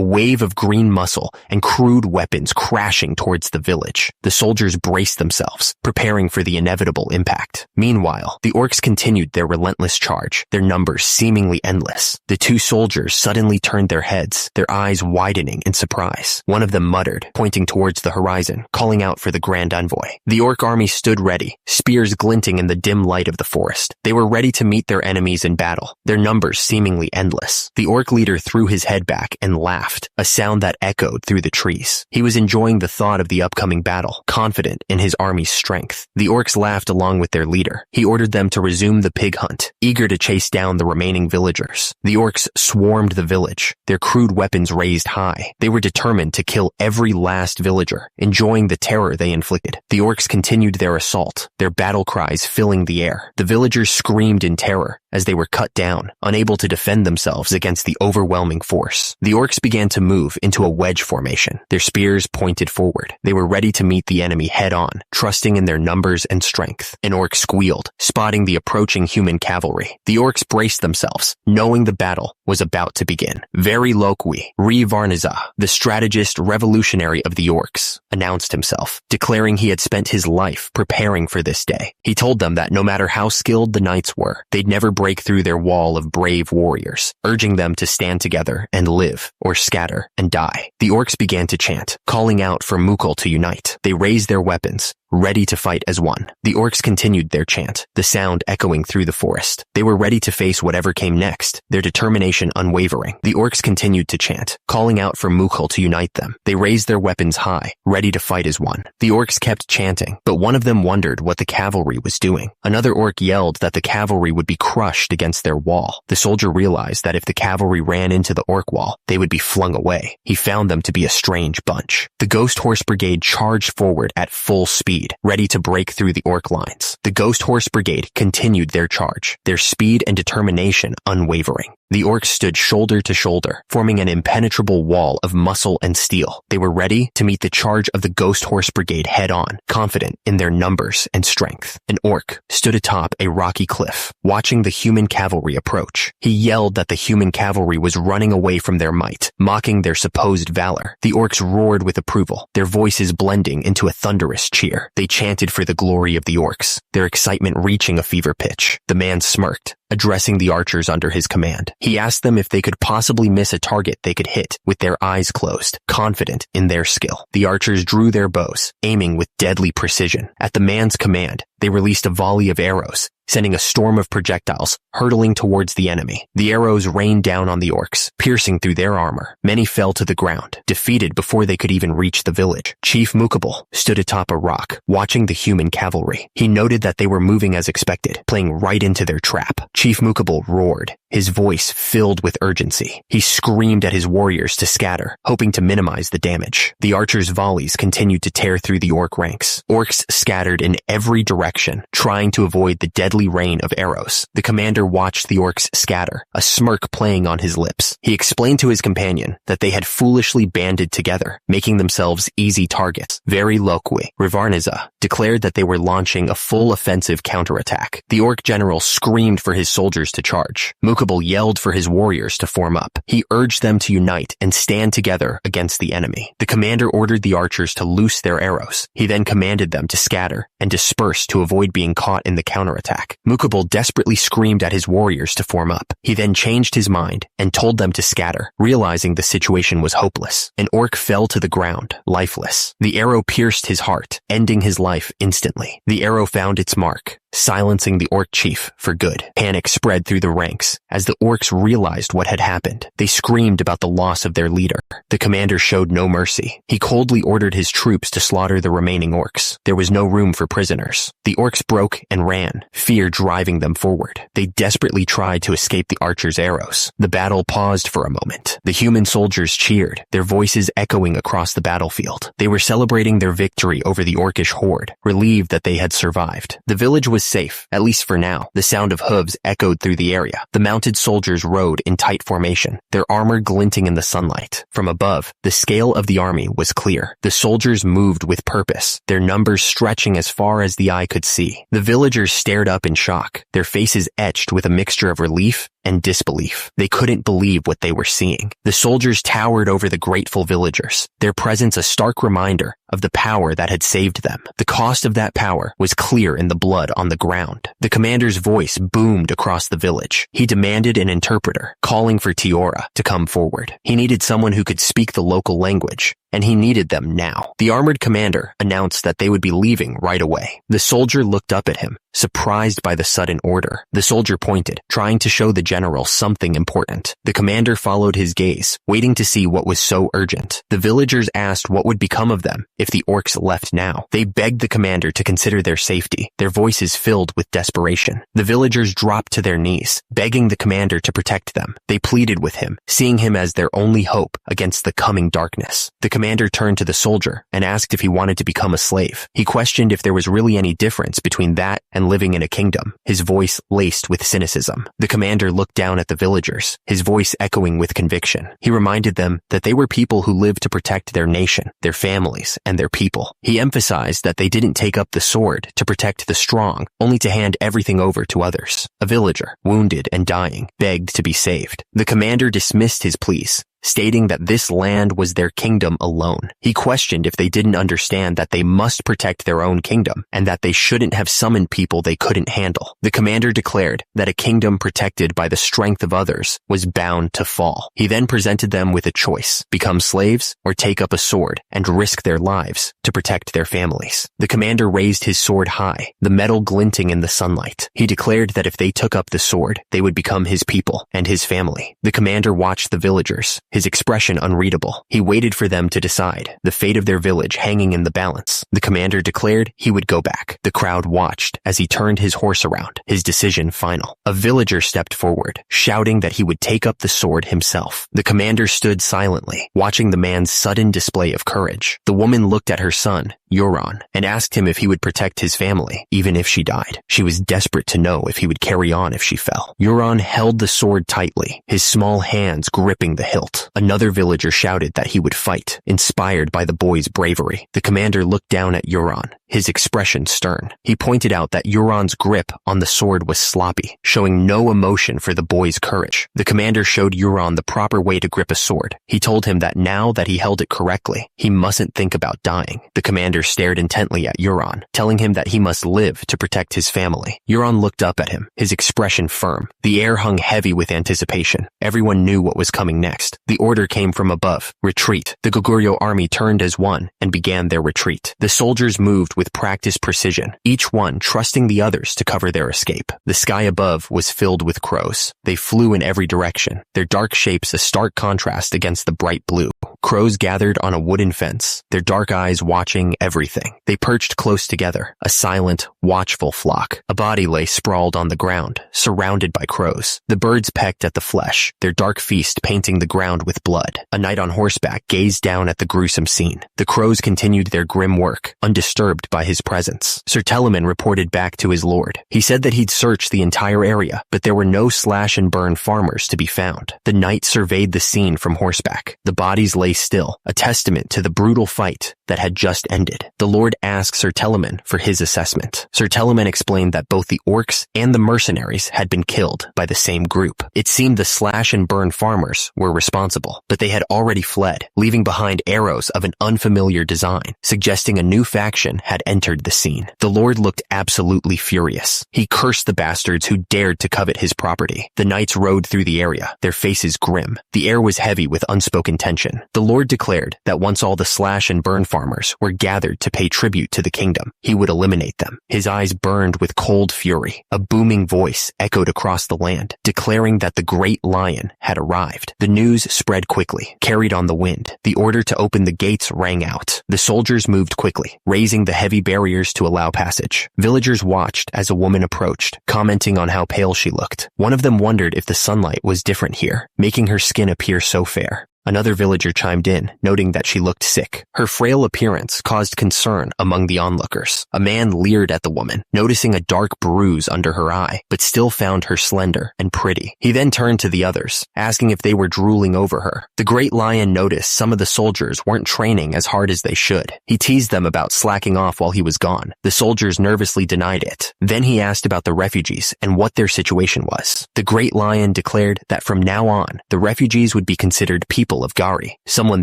wave of green muscle and crude weapons crashing towards the village. The soldiers braced themselves, preparing for the inevitable impact. Meanwhile, the orcs continued their relentless charge, their numbers seemingly endless. The two soldiers suddenly turned their heads, their eyes widening in surprise. One of them muttered, pointing towards the horizon, calling out for the Grand Envoy. The orc army stood ready, spears glinting in the dim light of the forest. They were ready to meet their enemies in battle, their numbers seemingly endless. The orc leader threw his head back and laughed, a sound that echoed through the trees. He was enjoying the thought of the upcoming battle, confident in his army's strength. The orcs laughed along with their leader. He ordered them to resume the pig hunt, eager to chase down the remaining villagers. The orcs swarmed the village, their crude weapons raised high. They were determined to kill every last villager, enjoying the terror they inflicted. The orcs continued their assault, their battle cries filling the air. The villagers screamed in terror as they were cut down, unable to defend themselves against the overwhelming force. The orcs began to move into a wedge formation, their spears pointed forward. They were ready to meet the enemy head-on, trusting in their numbers and strength. An orc squealed, spotting the approaching human cavalry. The orcs braced themselves, knowing the battle was about to begin. Very Lokwi, Varnaza, the strategist revolutionary of the orcs, announced himself, declaring he had spent his life preparing for this day. He told them that no matter how skilled the knights were, they'd never break through their wall of brave warriors, urging them to stand together and live, or scatter and die. The orcs began to chant, calling out for Mukul to unite. They raised their weapons, ready to fight as one. The orcs continued their chant, the sound echoing through the forest. They were ready to face whatever came next, their determination unwavering. The orcs continued to chant, calling out for Mukul to unite them. They raised their weapons high, ready to fight as one. The orcs kept chanting, but one of them wondered what the cavalry was doing. Another orc yelled that the cavalry would be crushed against their wall. The soldier realized that if the cavalry ran into the orc wall, they would be flung away. He found them to be a strange bunch. The Ghost Horse Brigade charged forward at full speed, ready to break through the orc lines. The Ghost Horse Brigade continued their charge, their speed and determination unwavering. The orcs stood shoulder to shoulder, forming an impenetrable wall of muscle and steel. They were ready to meet the charge of the Ghost Horse Brigade head-on, confident in their numbers and strength. An orc stood atop a rocky cliff, watching the human cavalry approach. He yelled that the human cavalry was running away from their might, mocking their supposed valor. The orcs roared with approval, their voices blending into a thunderous cheer. They chanted for the glory of the orcs, their excitement reaching a fever pitch. The man smirked, addressing the archers under his command. He asked them if they could possibly miss a target they could hit with their eyes closed, confident in their skill. The archers drew their bows, aiming with deadly precision. At the man's command, they released a volley of arrows, sending a storm of projectiles hurtling towards the enemy. The arrows rained down on the orcs, piercing through their armor. Many fell to the ground, defeated before they could even reach the village. Chief Mukabal stood atop a rock, watching the human cavalry. He noted that they were moving as expected, playing right into their trap. Chief Mukabal roared, his voice filled with urgency. He screamed at his warriors to scatter, hoping to minimize the damage. The archers' volleys continued to tear through the orc ranks. Orcs scattered in every direction, trying to avoid the deadly rain of arrows. The commander watched the orcs scatter, a smirk playing on his lips. He explained to his companion that they had foolishly banded together, making themselves easy targets. Very Lokwi, Rivarniza, declared that they were launching a full offensive counterattack. The orc general screamed for his soldiers to charge. Mukabal yelled for his warriors to form up. He urged them to unite and stand together against the enemy. The commander ordered the archers to loose their arrows. He then commanded them to scatter and disperse to avoid being caught in the counterattack. Mukabal desperately screamed at his warriors to form up. He then changed his mind and told them to scatter, realizing the situation was hopeless. An orc fell to the ground, lifeless. The arrow pierced his heart, ending his life instantly. The arrow found its mark, silencing the orc chief for good. Panic spread through the ranks as the orcs realized what had happened. They screamed about the loss of their leader. The commander showed no mercy. He coldly ordered his troops to slaughter the remaining orcs. There was no room for prisoners. The orcs broke and ran, fear driving them forward. They desperately tried to escape the archers' arrows. The battle paused for a moment. The human soldiers cheered, their voices echoing across the battlefield. They were celebrating their victory over the orcish horde, relieved that they had survived. The village was safe, at least for now. The sound of hooves echoed through the area. The mounted soldiers rode in tight formation, their armor glinting in the sunlight. From above, the scale of the army was clear. The soldiers moved with purpose, their numbers stretching as far as the eye could see. The villagers stared up in shock, their faces etched with a mixture of relief and disbelief. They couldn't believe what they were seeing. The soldiers towered over the grateful villagers, their presence a stark reminder of the power that had saved them. The cost of that power was clear in the blood on the ground. The commander's voice boomed across the village. He demanded an interpreter, calling for Tiora to come forward. He needed someone who could speak the local language, and he needed them now. The armored commander announced that they would be leaving right away. The soldier looked up at him, surprised by the sudden order. The soldier pointed, trying to show the general something important. The commander followed his gaze, waiting to see what was so urgent. The villagers asked what would become of them if the orcs left now. They begged the commander to consider their safety, their voices filled with desperation. The villagers dropped to their knees, begging the commander to protect them. They pleaded with him, seeing him as their only hope against the coming darkness. The commander turned to the soldier and asked if he wanted to become a slave. He questioned if there was really any difference between that and living in a kingdom, his voice laced with cynicism. The commander looked down at the villagers, his voice echoing with conviction. He reminded them that they were people who lived to protect their nation, their families, and their people. He emphasized that they didn't take up the sword to protect the strong, only to hand everything over to others. A villager, wounded and dying, begged to be saved. The commander dismissed his pleas, stating that this land was their kingdom alone. He questioned if they didn't understand that they must protect their own kingdom and that they shouldn't have summoned people they couldn't handle. The commander declared that a kingdom protected by the strength of others was bound to fall. He then presented them with a choice: become slaves or take up a sword and risk their lives to protect their families. The commander raised his sword high, the metal glinting in the sunlight. He declared that if they took up the sword, they would become his people and his family. The commander watched the villagers, his expression unreadable. He waited for them to decide, the fate of their village hanging in the balance. The commander declared he would go back. The crowd watched as he turned his horse around, his decision final. A villager stepped forward, shouting that he would take up the sword himself. The commander stood silently, watching the man's sudden display of courage. The woman looked at her son, Euron, and asked him if he would protect his family, even if she died. She was desperate to know if he would carry on if she fell. Euron held the sword tightly, his small hands gripping the hilt. Another villager shouted that he would fight, inspired by the boy's bravery. The commander looked down at Euron, his expression stern. He pointed out that Euron's grip on the sword was sloppy, showing no emotion for the boy's courage. The commander showed Euron the proper way to grip a sword. He told him that now that he held it correctly, he mustn't think about dying. The commander stared intently at Euron, telling him that he must live to protect his family. Euron looked up at him, his expression firm. The air hung heavy with anticipation. Everyone knew what was coming next. The order came from above: retreat. The Goguryeo army turned as one and began their retreat. The soldiers moved with practiced precision, each one trusting the others to cover their escape. The sky above was filled with crows. They flew in every direction, their dark shapes a stark contrast against the bright blue. Crows gathered on a wooden fence, their dark eyes watching everything. They perched close together, a silent, watchful flock. A body lay sprawled on the ground, surrounded by crows. The birds pecked at the flesh, their dark feast painting the ground with blood. A knight on horseback gazed down at the gruesome scene. The crows continued their grim work, undisturbed by his presence. Sir Telemann reported back to his lord. He said that he'd searched the entire area, but there were no slash and burn farmers to be found. The knight surveyed the scene from horseback. The bodies lay still, a testament to the brutal fight that had just ended. The lord asked Sir Telemann for his assessment. Sir Telemann explained that both the orcs and the mercenaries had been killed by the same group. It seemed the slash and burn farmers were responsible, but they had already fled, leaving behind arrows of an unfamiliar design, suggesting a new faction had entered the scene. The lord looked absolutely furious. He cursed the bastards who dared to covet his property. The knights rode through the area, their faces grim. The air was heavy with unspoken tension. The lord declared that once all the slash and burn farmers were gathered to pay tribute to the kingdom, he would eliminate them. His eyes burned with cold fury. A booming voice echoed across the land, declaring that the great lion had arrived. The news spread quickly, carried on the wind. The order to open the gates rang out. The soldiers moved quickly, raising the heavy barriers to allow passage. Villagers watched as a woman approached, commenting on how pale she looked. One of them wondered if the sunlight was different here, making her skin appear so fair. Another villager chimed in, noting that she looked sick. Her frail appearance caused concern among the onlookers. A man leered at the woman, noticing a dark bruise under her eye, but still found her slender and pretty. He then turned to the others, asking if they were drooling over her. The great lion noticed some of the soldiers weren't training as hard as they should. He teased them about slacking off while he was gone. The soldiers nervously denied it. Then he asked about the refugees and what their situation was. The great lion declared that from now on, the refugees would be considered people of Gari. Someone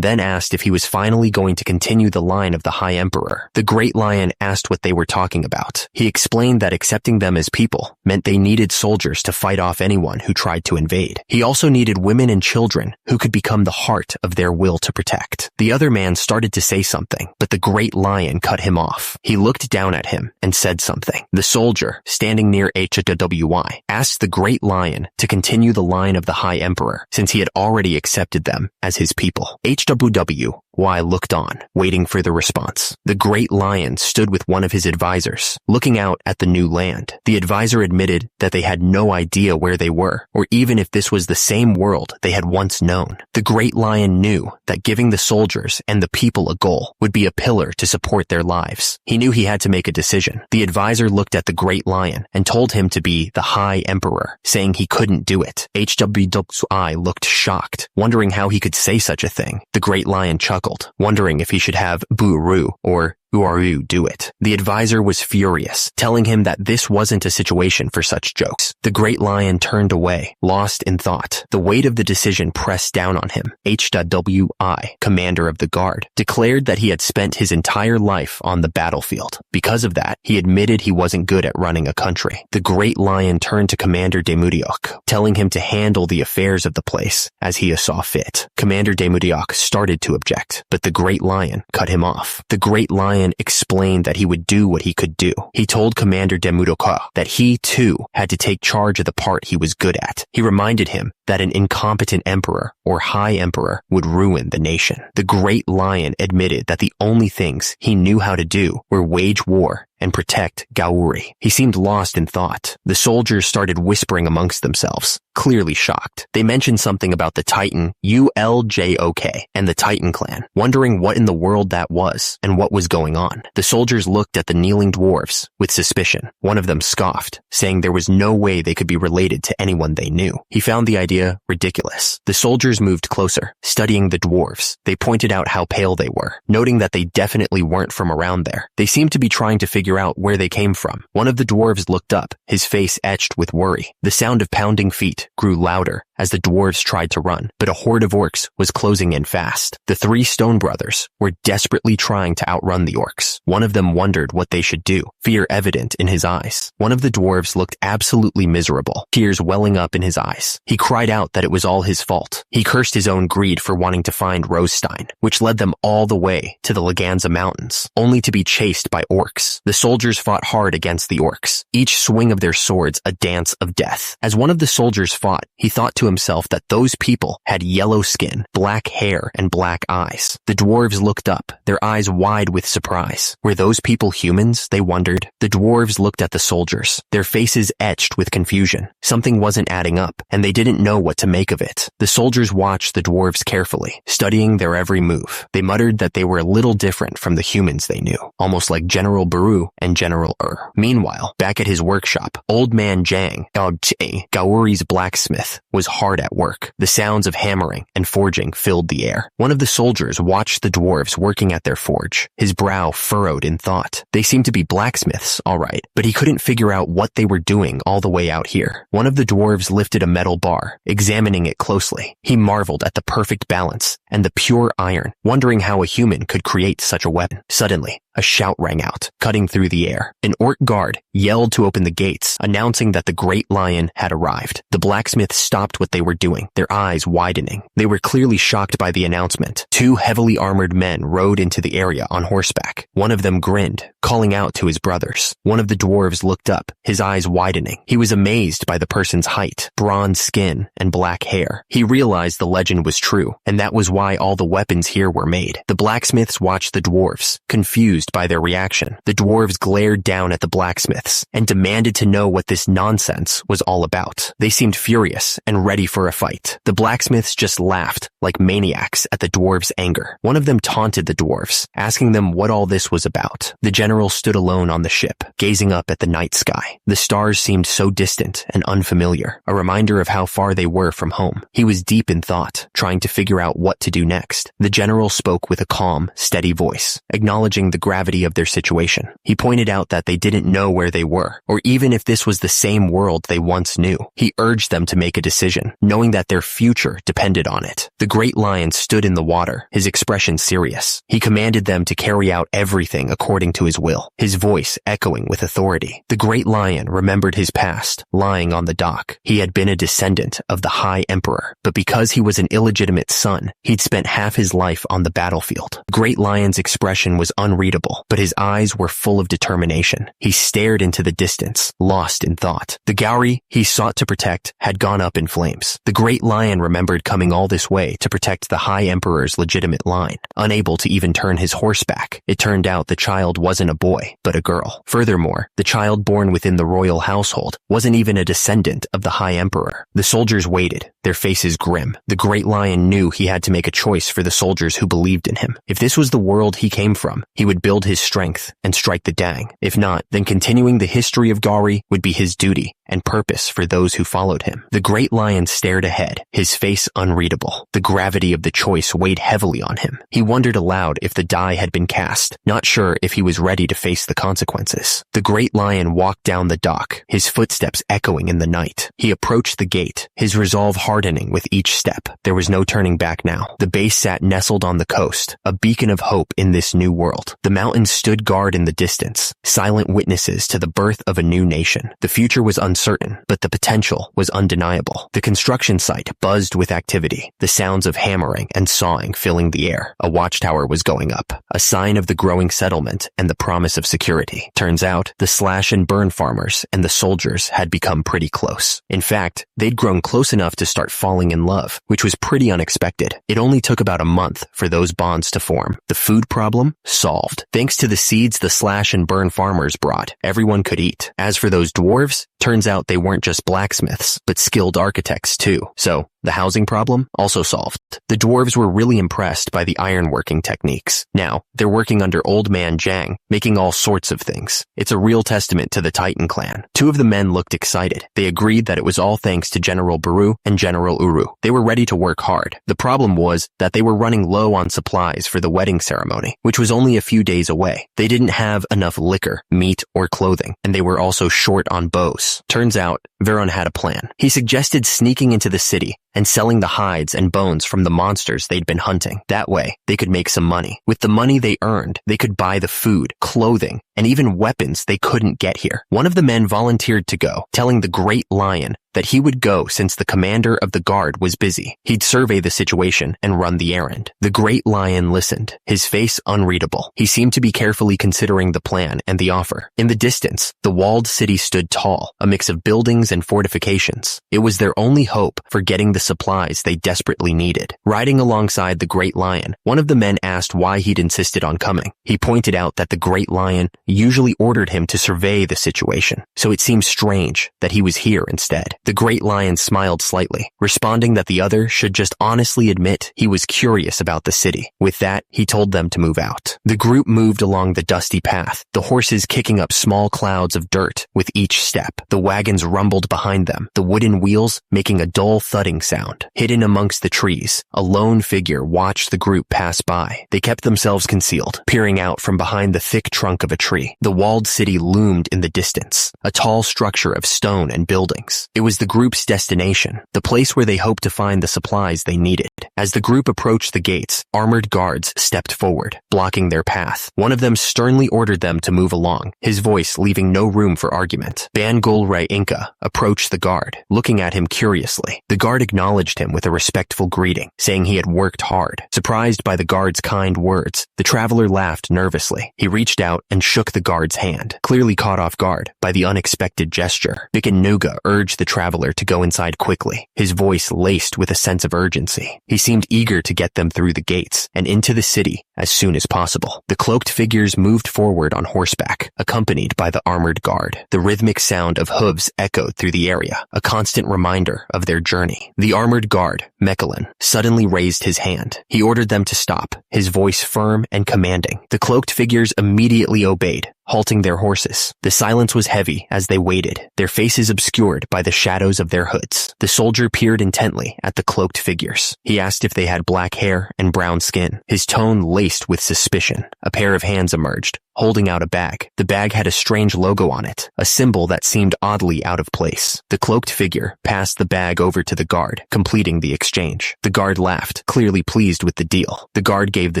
then asked if he was finally going to continue the line of the High Emperor. The Great Lion asked what they were talking about. He explained that accepting them as people meant they needed soldiers to fight off anyone who tried to invade. He also needed women and children who could become the heart of their will to protect. The other man started to say something, but the Great Lion cut him off. He looked down at him and said something. The soldier, standing near HWY, asked the Great Lion to continue the line of the High Emperor, since he had already accepted them as his people. HWY looked on, waiting for the response. The Great Lion stood with one of his advisors, looking out at the new land. The advisor admitted that they had no idea where they were, or even if this was the same world they had once known. The Great Lion knew that giving the soldiers and the people a goal would be a pillar to support their lives. He knew he had to make a decision. The advisor looked at the Great Lion and told him to be the High Emperor, saying he couldn't do it. HWY looked shocked, wondering how he could say such a thing. The Great Lion chuckled, wondering if he should have Buru or Who are you? Do it." The advisor was furious, telling him that this wasn't a situation for such jokes. The great lion turned away, lost in thought. The weight of the decision pressed down on him. HWI, commander of the guard, declared that he had spent his entire life on the battlefield. Because of that, he admitted he wasn't good at running a country. The great lion turned to Commander Demudiok, telling him to handle the affairs of the place as he saw fit. Commander Demudiok started to object, but the great lion cut him off. The great lion explained that he would do what he could do. He told Commander Demudiok that he too had to take charge of the part he was good at. He reminded him that an incompetent emperor or high emperor would ruin the nation. The great lion admitted that the only things he knew how to do were wage war and protect Gauri. He seemed lost in thought. The soldiers started whispering amongst themselves, clearly shocked. They mentioned something about the Titan Uljok and the Titan clan, wondering what in the world that was and what was going on. The soldiers looked at the kneeling dwarves with suspicion. One of them scoffed, saying there was no way they could be related to anyone they knew. He found the idea ridiculous. The soldiers moved closer, studying the dwarves. They pointed out how pale they were, noting that they definitely weren't from around there. They seemed to be trying to figure out where they came from. One of the dwarves looked up, his face etched with worry. The sound of pounding feet grew louder as the dwarves tried to run, but a horde of orcs was closing in fast. The three stone brothers were desperately trying to outrun the orcs. One of them wondered what they should do, fear evident in his eyes. One of the dwarves looked absolutely miserable, tears welling up in his eyes. He cried out that it was all his fault. He cursed his own greed for wanting to find Rosestein, which led them all the way to the Laganza Mountains, only to be chased by orcs. The soldiers fought hard against the orcs, each swing of their swords a dance of death. As one of the soldiers fought, he thought to himself that those people had yellow skin, black hair, and black eyes. The dwarves looked up, their eyes wide with surprise. Were those people humans, they wondered? The dwarves looked at the soldiers, their faces etched with confusion. Something wasn't adding up, and they didn't know what to make of it. The soldiers watched the dwarves carefully, studying their every move. They muttered that they were a little different from the humans they knew, almost like General Baru and General Meanwhile, back at his workshop, Old Man Jang, Gauri's blacksmith, was hard at work. The sounds of hammering and forging filled the air. One of the soldiers watched the dwarves working at their forge, his brow furrowed in thought. They seemed to be blacksmiths, all right, but he couldn't figure out what they were doing all the way out here. One of the dwarves lifted a metal bar, examining it closely. He marveled at the perfect balance and the pure iron, wondering how a human could create such a weapon. Suddenly, a shout rang out, cutting through the air. An orc guard yelled to open the gates, announcing that the great lion had arrived. The blacksmiths stopped what they were doing, their eyes widening. They were clearly shocked by the announcement. Two heavily armored men rode into the area on horseback. One of them grinned, calling out to his brothers. One of the dwarves looked up, his eyes widening. He was amazed by the person's height, bronze skin, and black hair. He realized the legend was true, and that was why all the weapons here were made. The blacksmiths watched the dwarves, confused by their reaction. The dwarves glared down at the blacksmiths and demanded to know what this nonsense was all about. They seemed furious and ready for a fight. The blacksmiths just laughed like maniacs at the dwarves' anger. One of them taunted the dwarves, asking them what all this was about. The general stood alone on the ship, gazing up at the night sky. The stars seemed so distant and unfamiliar, a reminder of how far they were from home. He was deep in thought, trying to figure out what to do next. The general spoke with a calm, steady voice, acknowledging the gravity of their situation. He pointed out that they didn't know where they were, or even if this was the same world they once knew. He urged them to make a decision, knowing that their future depended on it. The great lion stood in the water, his expression serious. He commanded them to carry out everything according to his will, his voice echoing with authority. The great lion remembered his past, lying on the dock. He had been a descendant of the High Emperor, but because he was an illegitimate son, he'd spent half his life on the battlefield. The great lion's expression was unreadable, but his eyes were full of determination. He stared into the distance, lost in thought. The Gauri he sought to protect had gone up in flames. The great lion remembered coming all this way to protect the High Emperor's legitimate line. Unable to even turn his horse back, it turned out the child wasn't a boy, but a girl. Furthermore, the child born within the royal household wasn't even a descendant of the High Emperor. The soldiers waited, their faces grim. The great lion knew he had to make a choice for the soldiers who believed in him. If this was the world he came from, he would build his strength and strike the Dang. If not, then continuing the history of Gauri would be his duty and purpose for those who followed him. The great lion lion stared ahead, his face unreadable. The gravity of the choice weighed heavily on him. He wondered aloud if the die had been cast, not sure if he was ready to face the consequences. The great lion walked down the dock, his footsteps echoing in the night. He approached the gate, his resolve hardening with each step. There was no turning back now. The base sat nestled on the coast, a beacon of hope in this new world. The mountains stood guard in the distance, silent witnesses to the birth of a new nation. The future was uncertain, but the potential was undeniable. The construction site buzzed with activity, the sounds of hammering and sawing filling the air. A watchtower was going up, a sign of the growing settlement and the promise of security. Turns out, the slash and burn farmers and the soldiers had become pretty close. In fact, they'd grown close enough to start falling in love, which was pretty unexpected. It only took about a month for those bonds to form. The food problem? Solved. Thanks to the seeds the slash and burn farmers brought, everyone could eat. As for those dwarves, turns out they weren't just blacksmiths, but skilled architects too. So, the housing problem? Also solved. The dwarves were really impressed by the ironworking techniques. Now, they're working under Old Man Jang, making all sorts of things. It's a real testament to the Titan clan. Two of the men looked excited. They agreed that it was all thanks to General Baru and General Uru. They were ready to work hard. The problem was that they were running low on supplies for the wedding ceremony, which was only a few days away. They didn't have enough liquor, meat, or clothing, and they were also short on bows. Turns out, Veron had a plan. He suggested sneaking into the city and selling the hides and bones from the monsters they'd been hunting. That way, they could make some money. With the money they earned, they could buy the food, clothing, and even weapons they couldn't get here. One of the men volunteered to go, telling the Great Lion that he would go since the commander of the guard was busy. He'd survey the situation and run the errand. The Great Lion listened, his face unreadable. He seemed to be carefully considering the plan and the offer. In the distance, the walled city stood tall, a mix of buildings and fortifications. It was their only hope for getting the supplies they desperately needed. Riding alongside the Great Lion, one of the men asked why he'd insisted on coming. He pointed out that the Great Lion usually ordered him to survey the situation, so it seemed strange that he was here instead. The Great Lion smiled slightly, responding that the other should just honestly admit he was curious about the city. With that, he told them to move out. The group moved along the dusty path, the horses kicking up small clouds of dirt with each step. The wagons rumbled behind them, the wooden wheels making a dull thudding sound. Hidden amongst the trees, a lone figure watched the group pass by. They kept themselves concealed, peering out from behind the thick trunk of a tree. The walled city loomed in the distance, a tall structure of stone and buildings. It was the group's destination, the place where they hoped to find the supplies they needed. As the group approached the gates, armored guards stepped forward, blocking their path. One of them sternly ordered them to move along, his voice leaving no room for argument. Bangul Ray Inca approached the guard, looking at him curiously. The guard acknowledged him with a respectful greeting, saying he had worked hard. Surprised by the guard's kind words, the traveler laughed nervously. He reached out and shook the guard's hand, clearly caught off guard by the unexpected gesture. Bikin Nuga urged the traveler to go inside quickly, his voice laced with a sense of urgency. He seemed eager to get them through the gates and into the city as soon as possible. The cloaked figures moved forward on horseback, accompanied by the armored guard. The rhythmic sound of hooves echoed through the area, a constant reminder of their journey. The armored guard, Mechalin, suddenly raised his hand. He ordered them to stop, his voice firm and commanding. The cloaked figures immediately obeyed, halting their horses. The silence was heavy as they waited, their faces obscured by the shadows of their hoods. The soldier peered intently at the cloaked figures. He asked if they had black hair and brown skin, his tone laced with suspicion. A pair of hands emerged, holding out a bag. The bag had a strange logo on it, a symbol that seemed oddly out of place. The cloaked figure passed the bag over to the guard, completing the exchange. The guard laughed, clearly pleased with the deal. The guard gave the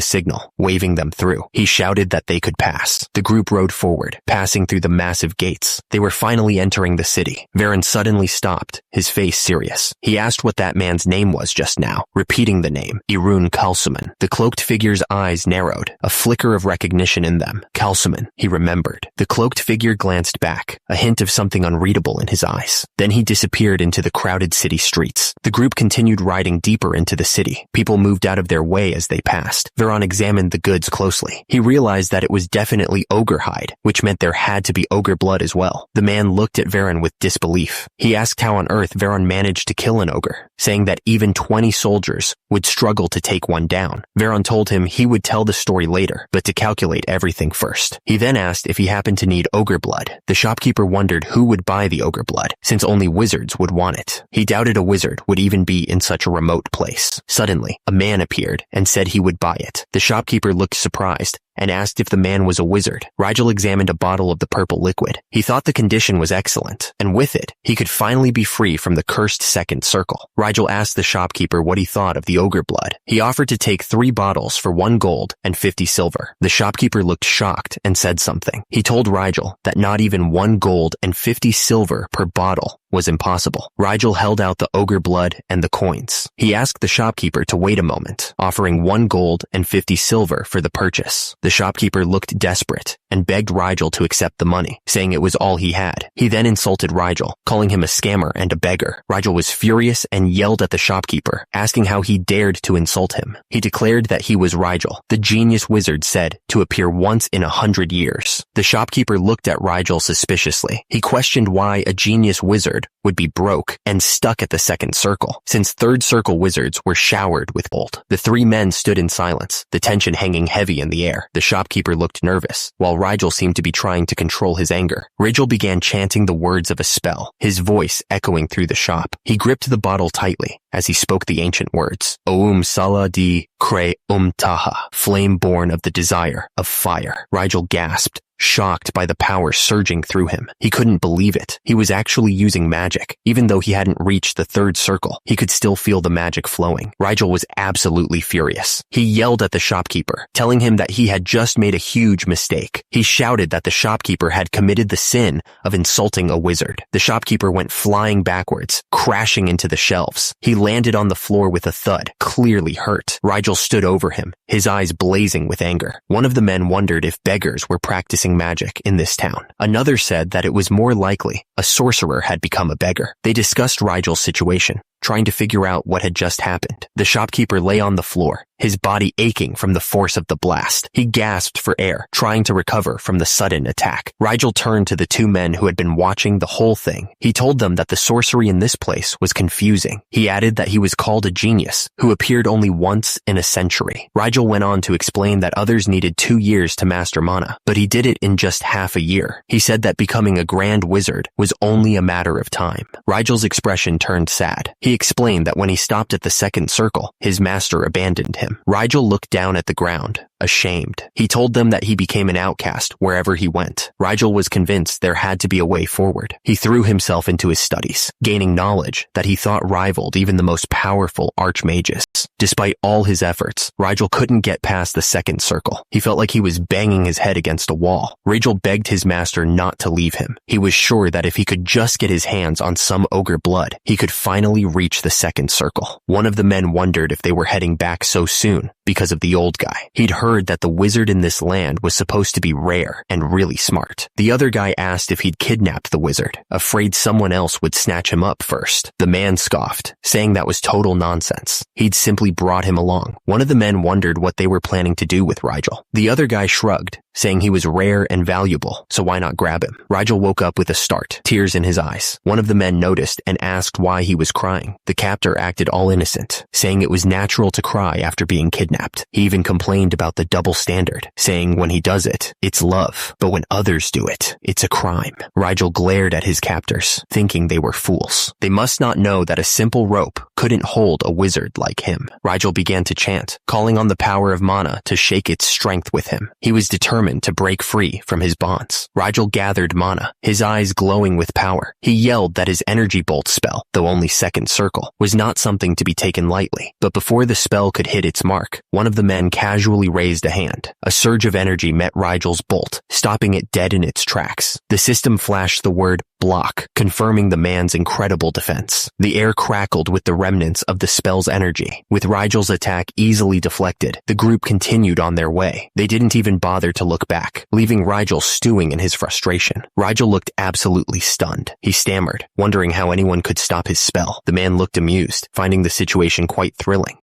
signal, waving them through. He shouted that they could pass. The group rode forward, passing through the massive gates. They were finally entering the city. Veron suddenly stopped, his face serious. He asked what that man's name was just now, repeating the name, Irun Kalsuman. The cloaked figure's eyes narrowed, a flicker of recognition in them. Kalsuman, he remembered. The cloaked figure glanced back, a hint of something unreadable in his eyes. Then he disappeared into the crowded city streets. The group continued riding deeper into the city. People moved out of their way as they passed. Veron examined the goods closely. He realized that it was definitely ogre hide, which meant there had to be ogre blood as well. The man looked at Veron with disbelief. He asked how on earth Veron managed to kill an ogre, saying that even 20 soldiers would struggle to take one down. Veron told him he would tell the story later, but to calculate everything first. first. He then asked if he happened to need ogre blood. The shopkeeper wondered who would buy the ogre blood, since only wizards would want it. He doubted a wizard would even be in such a remote place. Suddenly, a man appeared and said he would buy it. The shopkeeper looked surprised and asked if the man was a wizard. Rigel examined a bottle of the purple liquid. He thought the condition was excellent, and with it, he could finally be free from the cursed second circle. Rigel asked the shopkeeper what he thought of the ogre blood. He offered to take 3 bottles for 1 gold and 50 silver. The shopkeeper looked shocked and said something. He told Rigel that not even 1 gold and 50 silver per bottle was impossible. Rigel held out the ogre blood and the coins. He asked the shopkeeper to wait a moment, offering 1 gold and 50 silver for the purchase. The shopkeeper looked desperate and begged Rigel to accept the money, saying it was all he had. He then insulted Rigel, calling him a scammer and a beggar. Rigel was furious and yelled at the shopkeeper, asking how he dared to insult him. He declared that he was Rigel, the genius wizard said to appear once in 100 years. The shopkeeper looked at Rigel suspiciously. He questioned why a genius wizard would be broke and stuck at the second circle, since third circle wizards were showered with gold. The 3 men stood in silence, the tension hanging heavy in the air. The shopkeeper looked nervous, while Rigel seemed to be trying to control his anger. Rigel began chanting the words of a spell, his voice echoing through the shop. He gripped the bottle tightly as he spoke the ancient words. Oum Sala di Kre Taha, flame born of the desire of fire. Rigel gasped, shocked by the power surging through him. He couldn't believe it. He was actually using magic. Even though he hadn't reached the third circle, he could still feel the magic flowing. Rigel was absolutely furious. He yelled at the shopkeeper, telling him that he had just made a huge mistake. He shouted that the shopkeeper had committed the sin of insulting a wizard. The shopkeeper went flying backwards, crashing into the shelves. He landed on the floor with a thud, clearly hurt. Rigel stood over him, his eyes blazing with anger. One of the men wondered if beggars were practicing magic in this town. Another said that it was more likely a sorcerer had become a beggar. They discussed Rigel's situation, trying to figure out what had just happened. The shopkeeper lay on the floor, his body aching from the force of the blast. He gasped for air, trying to recover from the sudden attack. Rigel turned to the 2 men who had been watching the whole thing. He told them that the sorcery in this place was confusing. He added that he was called a genius, who appeared only once in a century. Rigel went on to explain that others needed 2 years to master mana, but he did it in just half a year. He said that becoming a grand wizard was only a matter of time. Rigel's expression turned sad. He explained that when he stopped at the second circle, his master abandoned him. Rigel looked down at the ground, ashamed. He told them that he became an outcast wherever he went. Rigel was convinced there had to be a way forward. He threw himself into his studies, gaining knowledge that he thought rivaled even the most powerful archmages. Despite all his efforts, Rigel couldn't get past the second circle. He felt like he was banging his head against a wall. Rigel begged his master not to leave him. He was sure that if he could just get his hands on some ogre blood, he could finally reach the second circle. One of the men wondered if they were heading back so soon because of the old guy. He'd heard that the wizard in this land was supposed to be rare and really smart. The other guy asked if he'd kidnapped the wizard, afraid someone else would snatch him up first. The man scoffed, saying that was total nonsense. He'd simply brought him along. One of the men wondered what they were planning to do with Rigel. The other guy shrugged, saying he was rare and valuable, so why not grab him? Rigel woke up with a start, tears in his eyes. One of the men noticed and asked why he was crying. The captor acted all innocent, saying it was natural to cry after being kidnapped. He even complained about the double standard, saying when he does it, it's love, but when others do it, it's a crime. Rigel glared at his captors, thinking they were fools. They must not know that a simple rope couldn't hold a wizard like him. Rigel began to chant, calling on the power of mana to shake its strength with him. He was determined to break free from his bonds. Rigel gathered mana, his eyes glowing with power. He yelled that his energy bolt spell, though only second circle, was not something to be taken lightly. But before the spell could hit its mark, one of the men casually raised a hand. A surge of energy met Rigel's bolt, stopping it dead in its tracks. The system flashed the word block, confirming the man's incredible defense. The air crackled with the remnants of the spell's energy. With Rigel's attack easily deflected, the group continued on their way. They didn't even bother to look back, leaving Rigel stewing in his frustration. Rigel looked absolutely stunned. He stammered, wondering how anyone could stop his spell. The man looked amused, finding the situation quite thrilling.